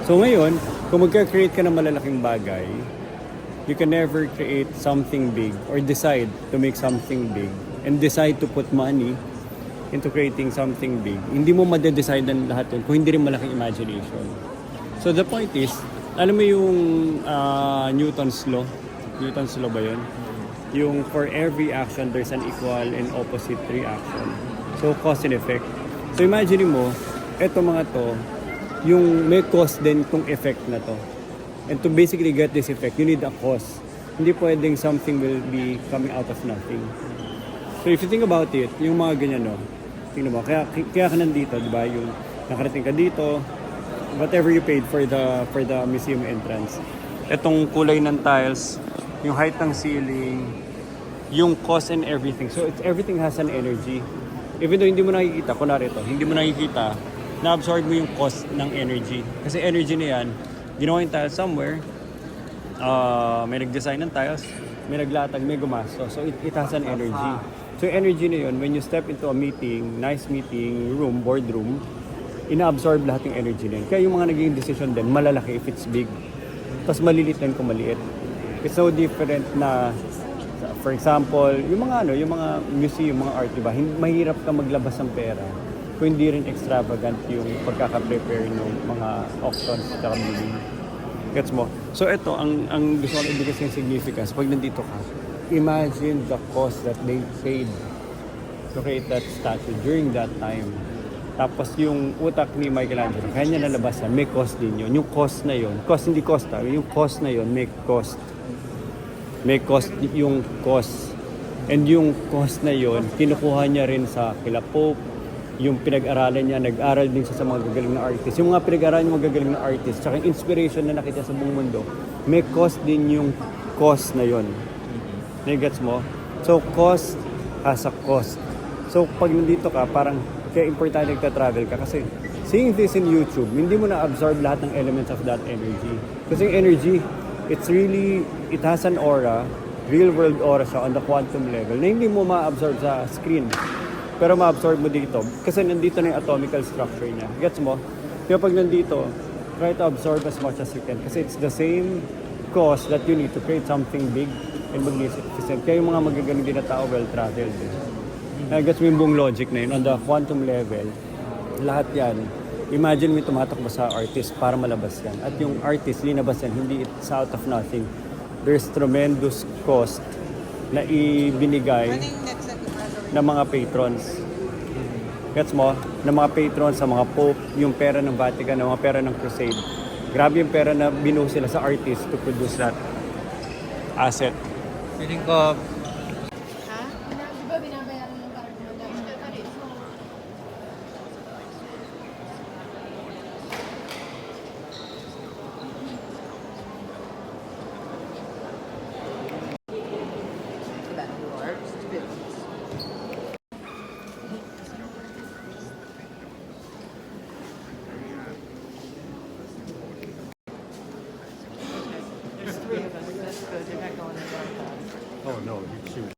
So ngayon, kung magka-create ka ng malalaking bagay, you can never create something big or decide to make something big and decide to put money into creating something big. Hindi mo madedecide ang lahat yun kung hindi rin malaking imagination. So the point is, alam mo yung Newton's law? Newton's law ba yun? Yung for every action, there's an equal and opposite reaction. So cause and effect. So imagine mo, eto mga to, yung may cause din tong effect na to. And to basically get this effect, you need a cause. Hindi pwedeng something will be coming out of nothing. So if you think about it, yung mga ganyan, no? Tingnan mo, kaya ka nandito, di ba? Yung nakarating ka dito, whatever you paid for the museum entrance. Etong kulay ng tiles, yung height ng ceiling, yung cost and everything. So everything has an energy. Even though hindi mo nakikita, kunwari ito, hindi mo nakikita, na-absorb mo yung cost ng energy. Kasi energy na yan, ginawa yung tiles somewhere, may nag-design ng tiles, may naglatag, may gumasto. So it has an energy. So energy na yun, when you step into a meeting, nice meeting room, boardroom, ina-absorb lahat yung energy na yun. Kaya yung mga naging decision din, malalaki if it's big. Tapos malilit din kung maliit. It's so different na, for example, yung mga museum, mga art, diba? Mahirap ka maglabas ng pera kung hindi rin extravagant yung pagkaka-prepare ng mga auctions at bidding. Gets mo? So ito, ang gusto ko ibigay sa significance, pag nandito ka, imagine the cost that they paid to create that statue during that time. Tapos yung utak ni Michelangelo, kaya niya nalabas yan, may cost din yun. Yung cost na yun, cost hindi cost yung cost na yun, may cost. May cost yung cost. And yung cost na yun, kinukuha niya rin sa kila Pope, yung pinag-aralan niya, nag-aral din siya sa mga gagaling na artist. Yung mga pinag-aralan yung mga gagaling na artist, tsaka yung inspiration na nakita sa buong mundo, may cost din yung cost na yun. Nagets mo? So, cost has a cost. So, pag nandito ka, parang kaya importante nagta-travel ka kasi seeing this in YouTube, hindi mo na-absorb lahat ng elements of that energy. Kasi yung energy, it has an aura, real-world aura siya on the quantum level na hindi mo ma-absorb sa screen. Pero ma-absorb mo dito kasi nandito na yung atomical structure niya. Gets mo? Kaya pag nandito, try to absorb as much as you can kasi it's the same cost that you need to create something big and magnificent. Kaya yung mga magagaling din na tao, well-traveled din. Gets mo yung buong logic na yun. On the quantum level, lahat yan, imagine mo tumatakbo sa artist para malabas yan. At yung artist, linabas yan, hindi it's out of nothing. There's tremendous cost na ibinigay ng mga patrons. Gets mo? Ng mga patrons sa mga pope, yung pera ng Vatican, ng mga pera ng crusade. Grabe yung pera na binuo sila sa artist to produce that asset. Feeling ko, Di ba binabayaran ng parang madami? That works. good. You're not going to downtown. Oh no, it's huge.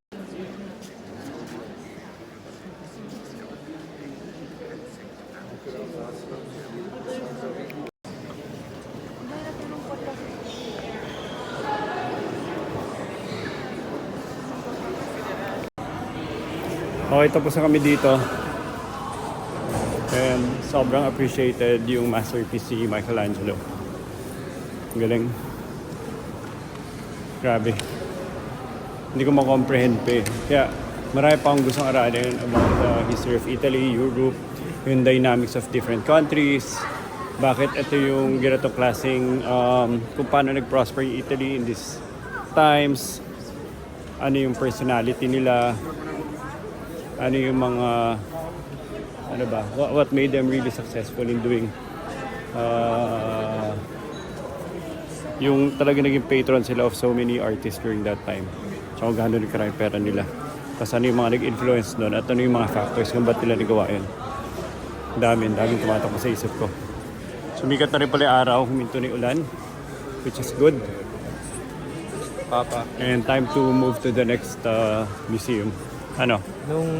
Okay, tapos na kami dito. And sobrang appreciated yung masterpiece si Michelangelo. Ang galing. Grabe. Hindi ko ma-comprehend pa eh. Kaya marami pa akong gustong aralin about the history of Italy, Europe, yung dynamics of different countries, bakit ito yung ganitong klaseng kung paano nag-prosper yung Italy in these times, ano yung personality nila, ano yung mga ano ba, what made them really successful in doing yung talaga naging patron sila of so many artists during that time. So gaano rin karami pera nila. Tapos ano yung mga nag-influence doon at ano yung mga factors kung ba't nila nagawa yun. Daming tumatakbo sa isip ko. Sumikat na rin pala yung araw, huminto na yung ulan, which is good. Papa. And time to move to the next museum. Ano? Nung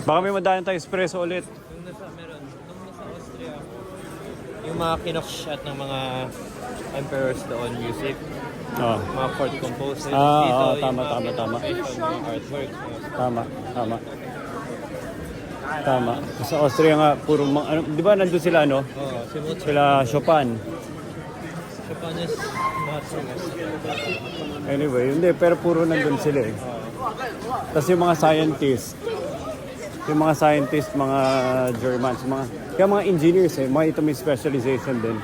Baka may madahan tayo espresso ulit. nung nasa Austria ako, yung mga kinok-shot ng mga emperors doon, music, Oh. mga court composers, Ah, dito, oo, yung tama, mga tama. information, yung artworks. Tama. Tama. Sa Austria nga, puro mga, ano, di ba nandun sila, no? Oo, si Mozart. Sila Chopin. Japanese masters. Anyway, hindi, pero puro nandun sila eh. Tapos yung mga scientists, mga Germans, kaya mga engineers eh, mga ito may specialization din.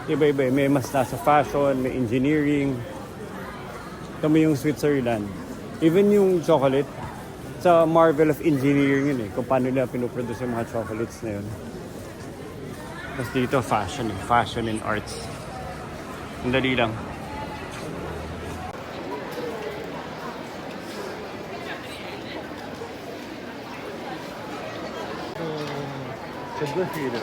Iba-iba eh, may mas nasa fashion, may engineering. Ito mo yung Switzerland. Even yung chocolate, sa marvel of engineering yun eh, kung paano nila pinoproduce yung mga chocolates na yun. Tapos dito, fashion and arts. Ang dali lang. It's a good theater.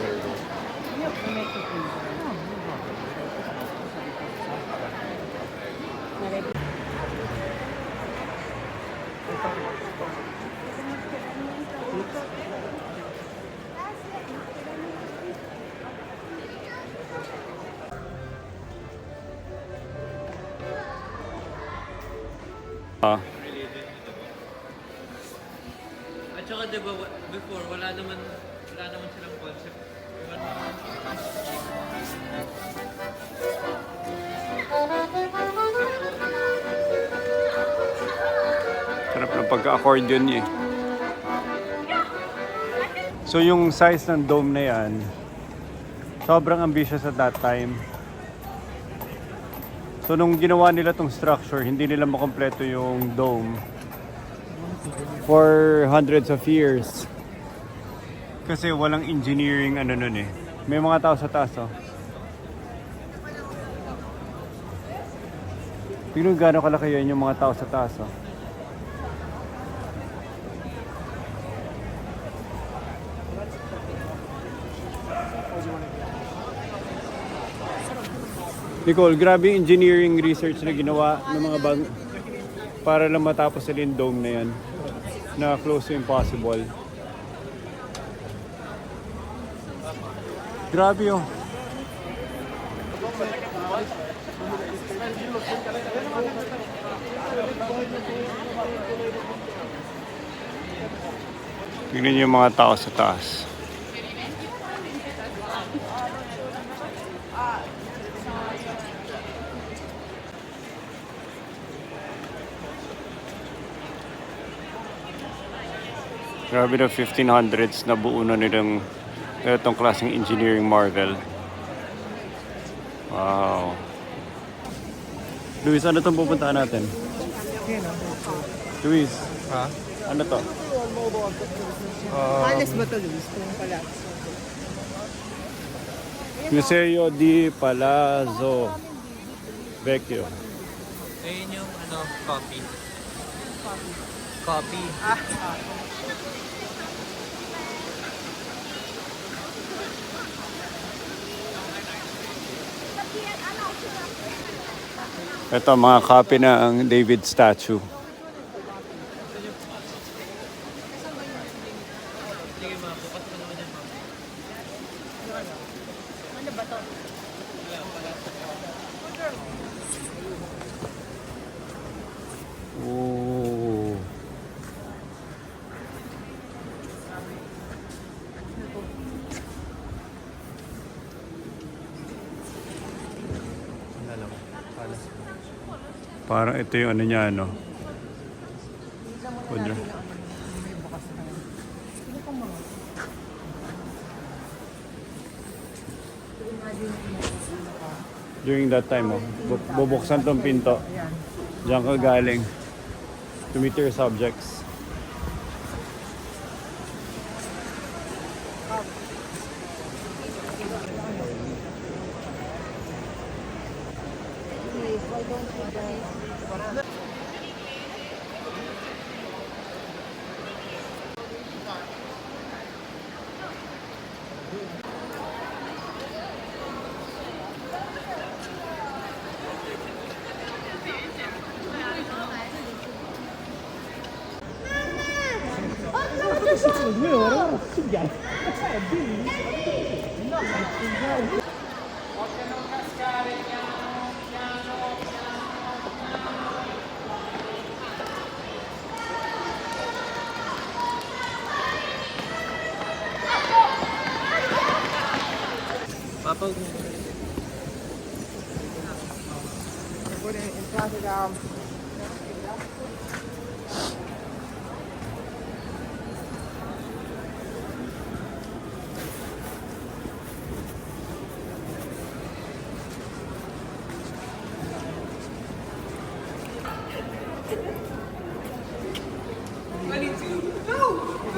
At saka diba, before, wala naman silang concept. Sarap ng pagka-accordion niya eh. So yung size ng dome na yan, sobrang ambitious at that time. So nung ginawa nila tong structure, hindi nila makompleto yung dome for hundreds of years. Kasi walang engineering ano nun eh. May mga tao sa taas oh. Tingnan gaano kalaki yun yung mga tao sa taas oh. Nicole, grabe yung engineering research na ginawa ng mga para lang matapos sila yung dome na yan na close to impossible. Grabe oh. Tingnan niyo yung mga tao sa taas. Grabe na 1500s na buo na nilang itong klaseng engineering marvel. Wow. Luis, ano itong pupuntahan natin? Luis, Ha? ano to? Palace ba ito, Luis? Kung pala. Museo di Palazzo Vecchio. Ayun yung copy. Copy. Ito, mga copy ng David statue. Oh. Parang ito yung ano niya, ano? Kudra. During that time, oh, bubuksan tong pinto. Diyan ka galing. To meet your subjects. Papa,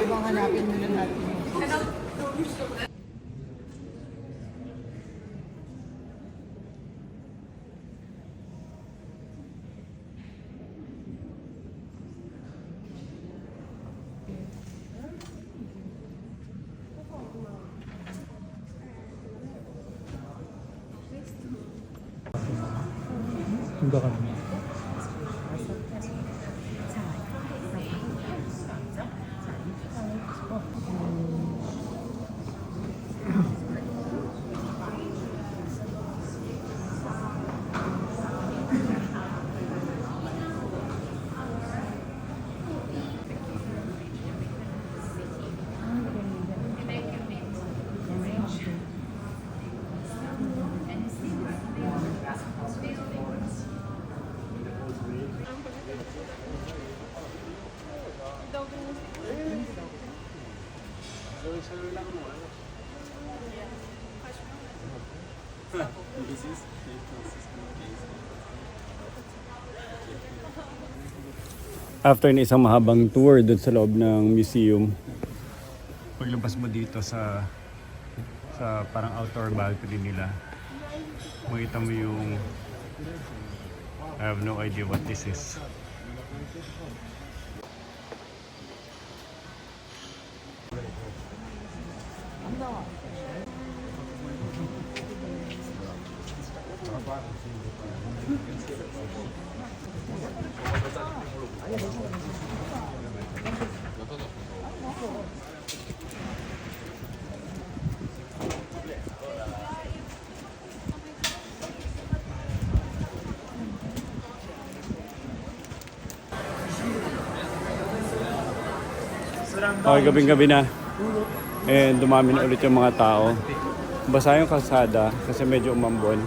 Ibang hanapin muna natin. After ng isang mahabang tour doon sa loob ng museum, paglabas mo dito sa parang outdoor balcony nila, makita mo yung I have no idea what this is. Okay, gabing-gabi na. And dumami na ulit yung mga tao. Basa yung kalsada kasi medyo umambon.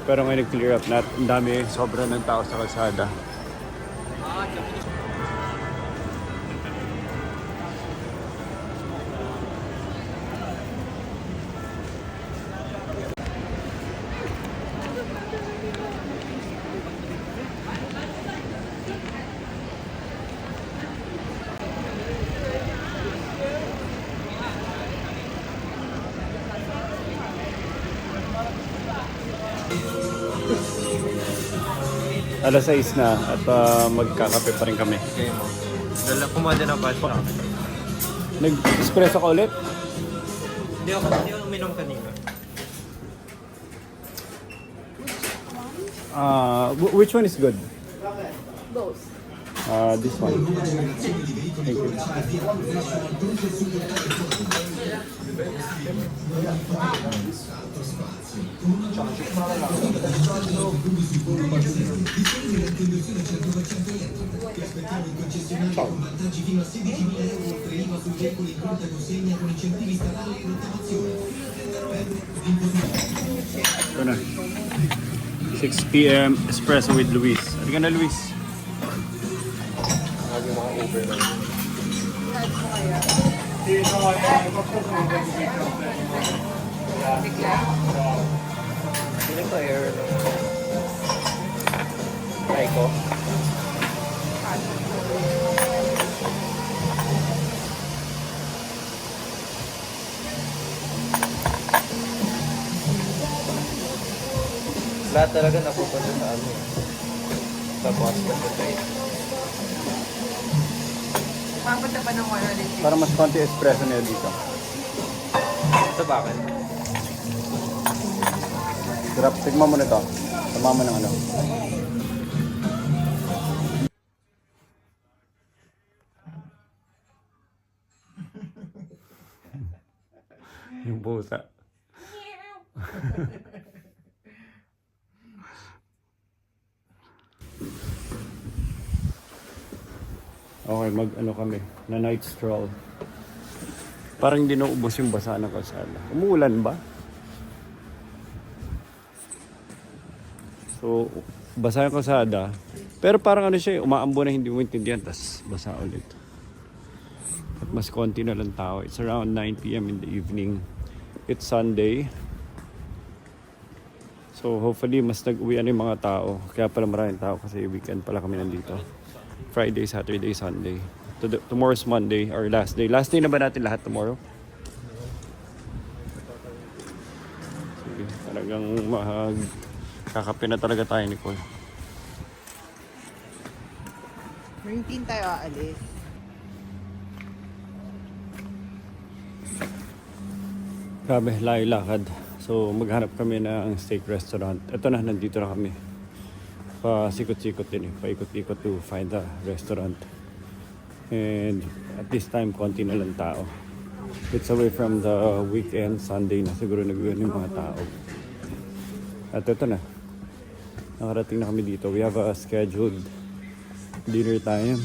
Pero ngayon nag-clear up na. Ang dami, sobra ng tao sa kalsada. Alas 6 na at magkakape pa rin kami. okay mo. Dala, kumuha din ang passion. Nag-espresso ka ulit? Hindi ako uminom kanina. Which one is good? Both. This one. Thank you. Ito na. 6 p.m. espresso with Luis. Ano ka na, Luis? Sino to air? Try ko. Lahat talaga napupunta sa ano. Sa boss na tayo. Papunta pa ng 150. Para mas konti espresso niya dito. Ito bakit? Sarap. Tignan mo na ito. Tama mo ng ano. Yung pusa. Okay, mag-ano kami, na night stroll. Parang hindi naubos yung basa ng kalsada. Umuulan ba? So, basa yung kalsada. Pero parang ano siya, umaambo na hindi mo intindihan, tas basa ulit. At mas konti na lang tao. It's around 9 p.m. in the evening. It's Sunday. So, hopefully, mas nag-uwi yung mga tao. Kaya pala maraming tao kasi weekend pala kami nandito. Friday, Saturday, Sunday. Tomorrow's Monday, or last day. Last day na ba natin lahat tomorrow? Sige, talagang kakape na talaga tayo, Nicole. 19 tayo aalis. Grabe, layo-lakad. So, maghanap kami ng steak restaurant. Ito na, nandito na kami. Pasikot-sikot din eh. Paikot-ikot to find a restaurant. And at this time, konti na lang tao. It's away from the weekend, Sunday na siguro nag-uwi yung mga tao. At ito na. Nakarating na kami dito. We have a scheduled dinner time.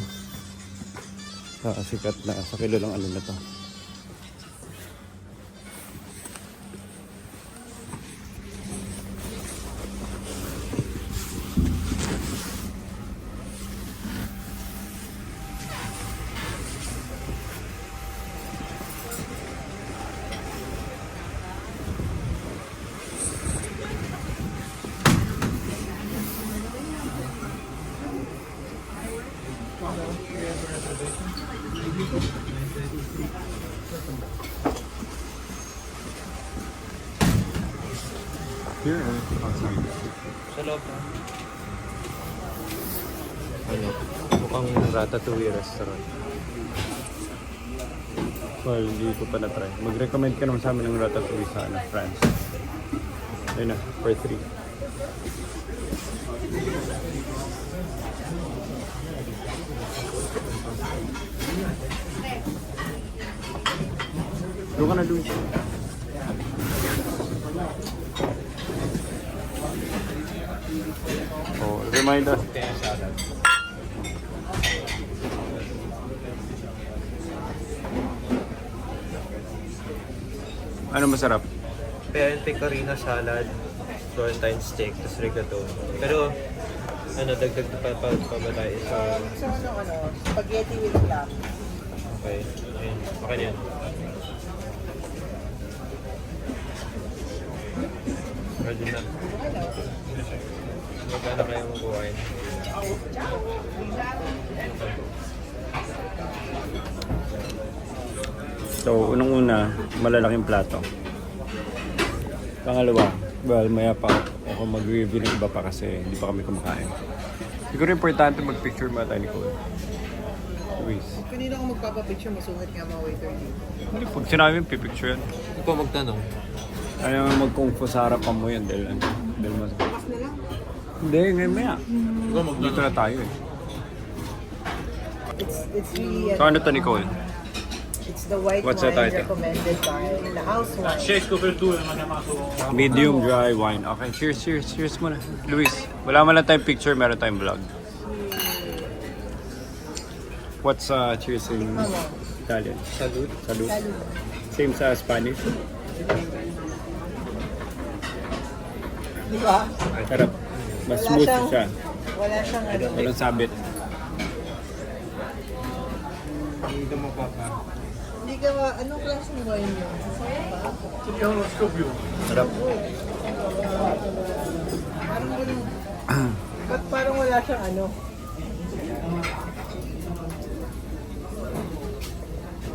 Sa sikat na, sa kilalang ano na to. Here or outside? Sa loob na. Ano? Mukhang Ratatouille restaurant. Well, hindi ko pa na-try. Mag-recommend ka naman sa amin ng Ratatouille sa France. Ayun na, for 3. Doon ka na, Luis. Oh, remind us. Kaya salad. Ano masarap? Kaya yung pecorino salad, Florentine steak, tapos rigatoni. Pero, ano, dagdag pa ba tayo sa... So, spaghetti with lamb. Okay. Ayun. Okay na yan. Ready na. Magkano kayo magkuhain? So, unang-una, malalaking plato. Pangalawa, well, maya pa ako mag-review ng iba pa kasi hindi pa kami kumakain. Siguro importante mag-picture mo tayo, Nicole. Luis. Kanina ako magpapapicture, masungit nga mga waiter dito. Hindi, pag sinabi yung pipicture yan. Hindi ko magtanong. Ayaw mag-kung fu sa harapan mo yan dahil mas... Bukas na lang. Hindi, ngayon maya. Dito na tayo eh. It's really, So ano to, Nicole? it's the white What's the wine title? recommended by the house wine. Medium dry wine. Okay, cheers muna. Luis, wala man lang tayong picture, meron tayong vlog. What's cheers in Italian? Salud. Salud. Same sa Spanish. Di ba? Sarap. Mas Wala smooth siyang- siya. Wala siyang ano. Walang sabit. Dito mo pa pa. Hindi ka ba, anong klaseng wine yun? Sarap. Parang ganun. Ba't parang wala siyang ano?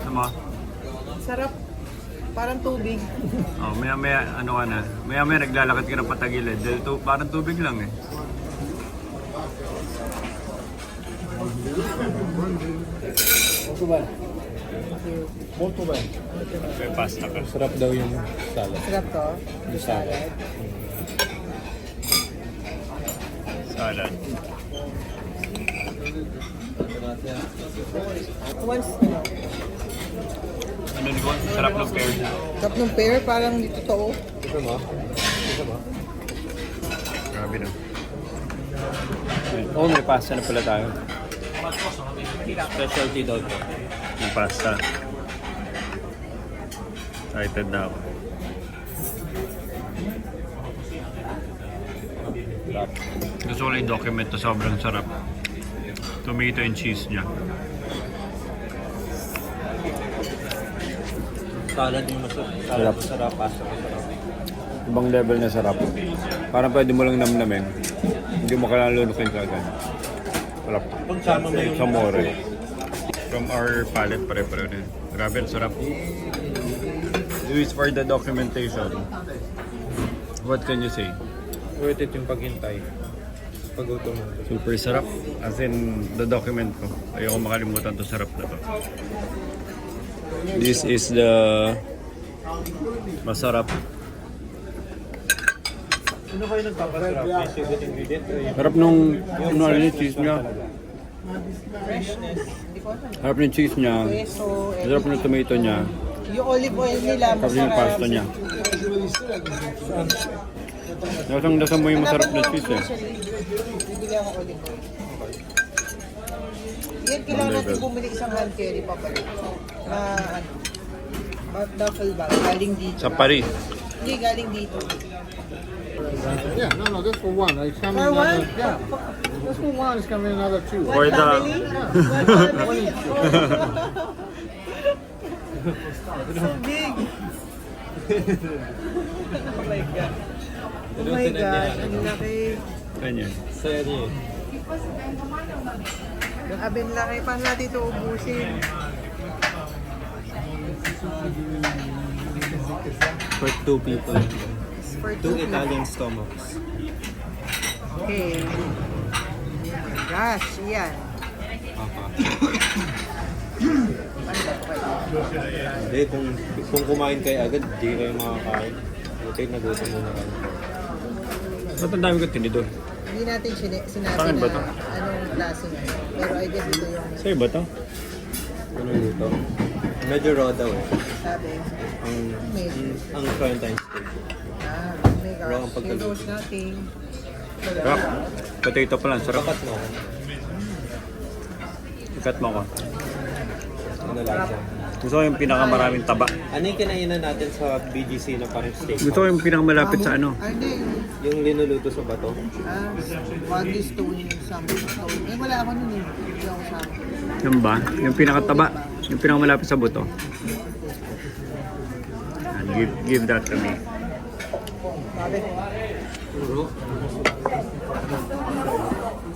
Ano? Sarap. Parang tubig. Oh, maya ano ka na. Maya naglalakad ka na patagilid. Dahil parang tubig lang eh. May pasta ka. Sarap daw yung salad. Sarap to. Yung salad. Salad. Once, ano? Ano Nicole? Sarap ng pear. Sarap ng pear, parang di totoo. Gusto mo? Gusto mo? Grabe na. Oh, may pasta na pala tayo. Specialty daw to. Yung pasta. Excited na ako. Gusto ko lang i-document to, sobrang sarap. Tomato and cheese niya. Salad yung masarap. Salad masarap. Pasta masarap. Ibang level na sarap. Parang pwede mo lang namnamin. Hindi mo kailangan lulukin ka agad. Sarap. Kung sama mo yung... Sa more. From our palette, pare-pareho din. Grabe, sarap. Luis, for the documentation, what can you say? Worth it yung paghintay. Paggutom mo. Super sarap. As in, the document ko. Ayoko makalimutan to sarap na to. This is the masarap. Ano kayo nagpapasarap? Yung secret ingredient o yung... Sarap nung ano yung cheese niya. Freshness. Hindi ko alam. Sarap ng cheese niya. Peso, Sarap ng tomato niya. yung olive oil nila, Sarap yung masarap. pasta niya. Lasang-lasang mo yung masarap na cheese eh. Bibili ako olive oil. Yan, kailangan natin bumili isang hand carry pa pala. Na ano, duffel bag, galing dito. Sa Paris. Hindi, galing dito. Yeah, no, this for one. It's coming For one? another. Yeah, this for one is coming another two. For One the- family? One family? So big. Oh my God. Oh my God, ang laki. Ganyan. Saya niya eh. Grabe, ang laki. Paano natin ito ubusin? For two people. For Two people. Italian stomachs. Okay. Oh my gosh, yan. Papa. Hindi, kung kumain kayo agad, di kayo makakain. Buti nagutom muna kayo. Ba't ang dami ko tinidor? Hindi natin sinabi Saan na ba to? anong klaseng ano. Pero I guess ito yung Sa'yo ba to? Ano dito? Medyo raw daw eh. sabi. Ang, Medyo. ang Florentine steak. Ah, oh my Raw ang gosh. pagkaluto. Here goes nothing. Sarap. Potato pa lang, sarap. Kakat mo. Ikat mo ko. Ano lasa? Gusto ko yung pinakamaraming taba. Ano yung kinainan natin sa BGC na parang steak? Gusto ko yung pinakamalapit sa ano. Ah, hindi. Yung linuluto sa bato. Wadi stone something. Stone. Eh, wala ako nun eh. Hindi ako sama. Yan ba? Yung pinakataba. Yung pinakamalapit sa buto. Give that to me. Sabi. Raw?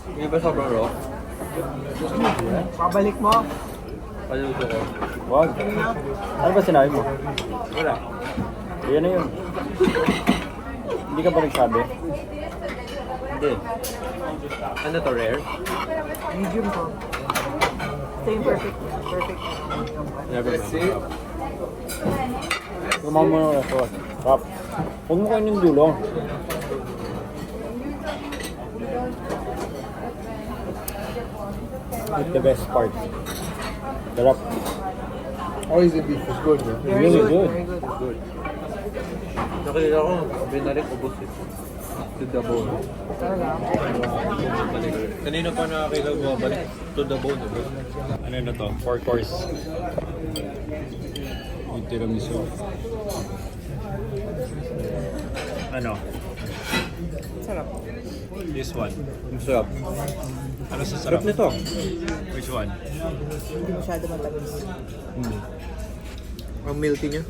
Hindi ba sobrang raw? Pabalik mo. Paluto ko. Wag. Ano ba sinabi mo? Wala. Yan na yun. Hindi ka ba nagsabi? Hindi. Ano to, rare? Medium to. Ito yung perfect. Perfect. Never mind. Kumain mo na ito. Rap. Huwag mo kayo ng dulo. eat the best part. Sarap. Oisin beef is good. Yeah. Very Really good. good. Very good. Nakilala ko, binalik ubos eh. To the bone. Kanina pa nakakita ko balik to the bone. Ano na to? 4 course. With tiramisu. Ano? Sarap. This one. Masarap. Ano sa Sarap sarap? nito. Which one? Hindi masyado matamis. Ang milky niya.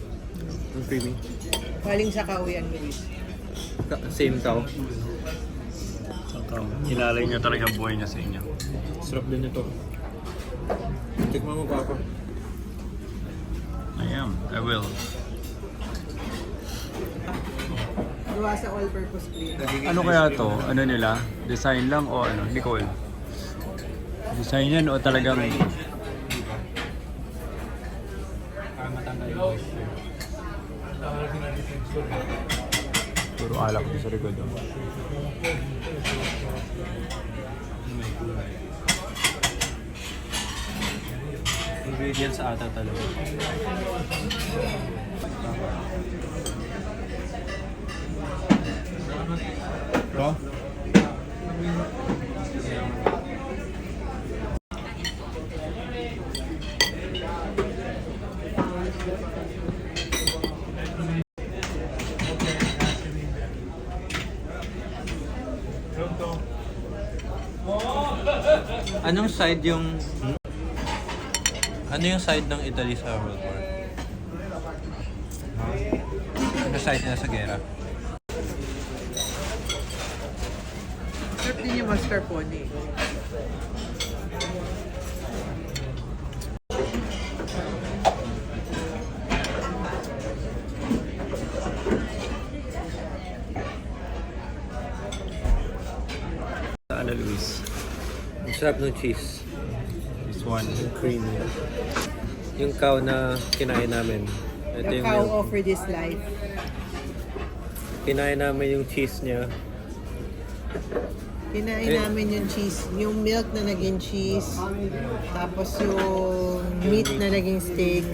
Ang creamy. Galing sa Kauyan, Luis. Same tao. Inalay niya talaga ang buhay niya sa inyo. Sarap din ito. Tikman mo pa ako. I will. Gawa sa all-purpose grill. Ano kaya to? Ano nila? Design lang o ano? Nicole? Design yan o talagang... Puro alak sa likod. Oh. Ingredients ata talaga. Ito? Anong side yung... Ano yung side ng Italy sa World War? Ano side niya sa gera? Sarap din yung mascarpone. Ano, Luis? Ang sarap ng cheese. This one. Creamy. Yung cow na kinain namin. Ito The yung cow milk. offer this life. Kinain namin yung cheese niya. Kinain namin yung cheese, yung milk na naging cheese, tapos yung meat na naging steak,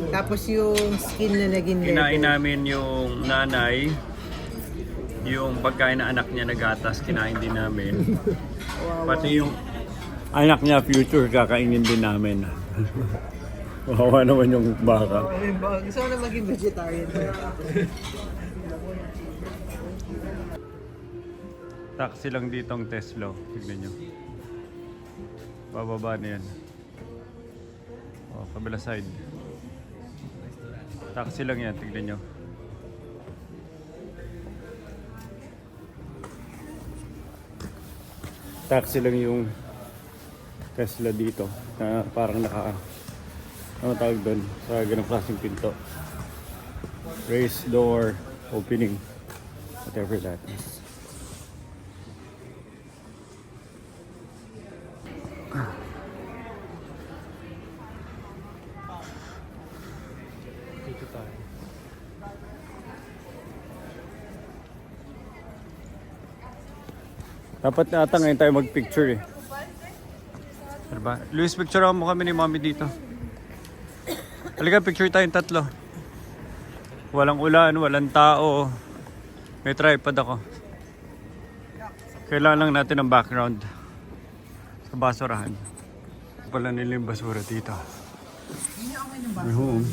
tapos yung skin na naging leather. Kinain namin yung nanay, yung pagkain na anak niya na gatas, kinain din namin. Pati yung anak niya future, kakainin din namin. Wawa naman yung baka. Gusto ko na maging vegetarian. Taxi lang dito ang Tesla. Tignan nyo. Bababa na yan. O, kabila side. Taxi lang yan. Tignan nyo. Taxi lang yung Tesla dito. Na parang ano tawag doon? Sa ganang klaseng pinto. Race door opening. Whatever that is. Dito tayo. Dapat na ata ngayon tayo mag-picture eh. Ano ba? Luis, picture mo kami ni Mommy dito. Halika, picture tayong tatlo. Walang ulan, walang tao. May tripod ako. Kailangan lang natin ng background. Sa basurahan. Pala nila yung basura dito. May home.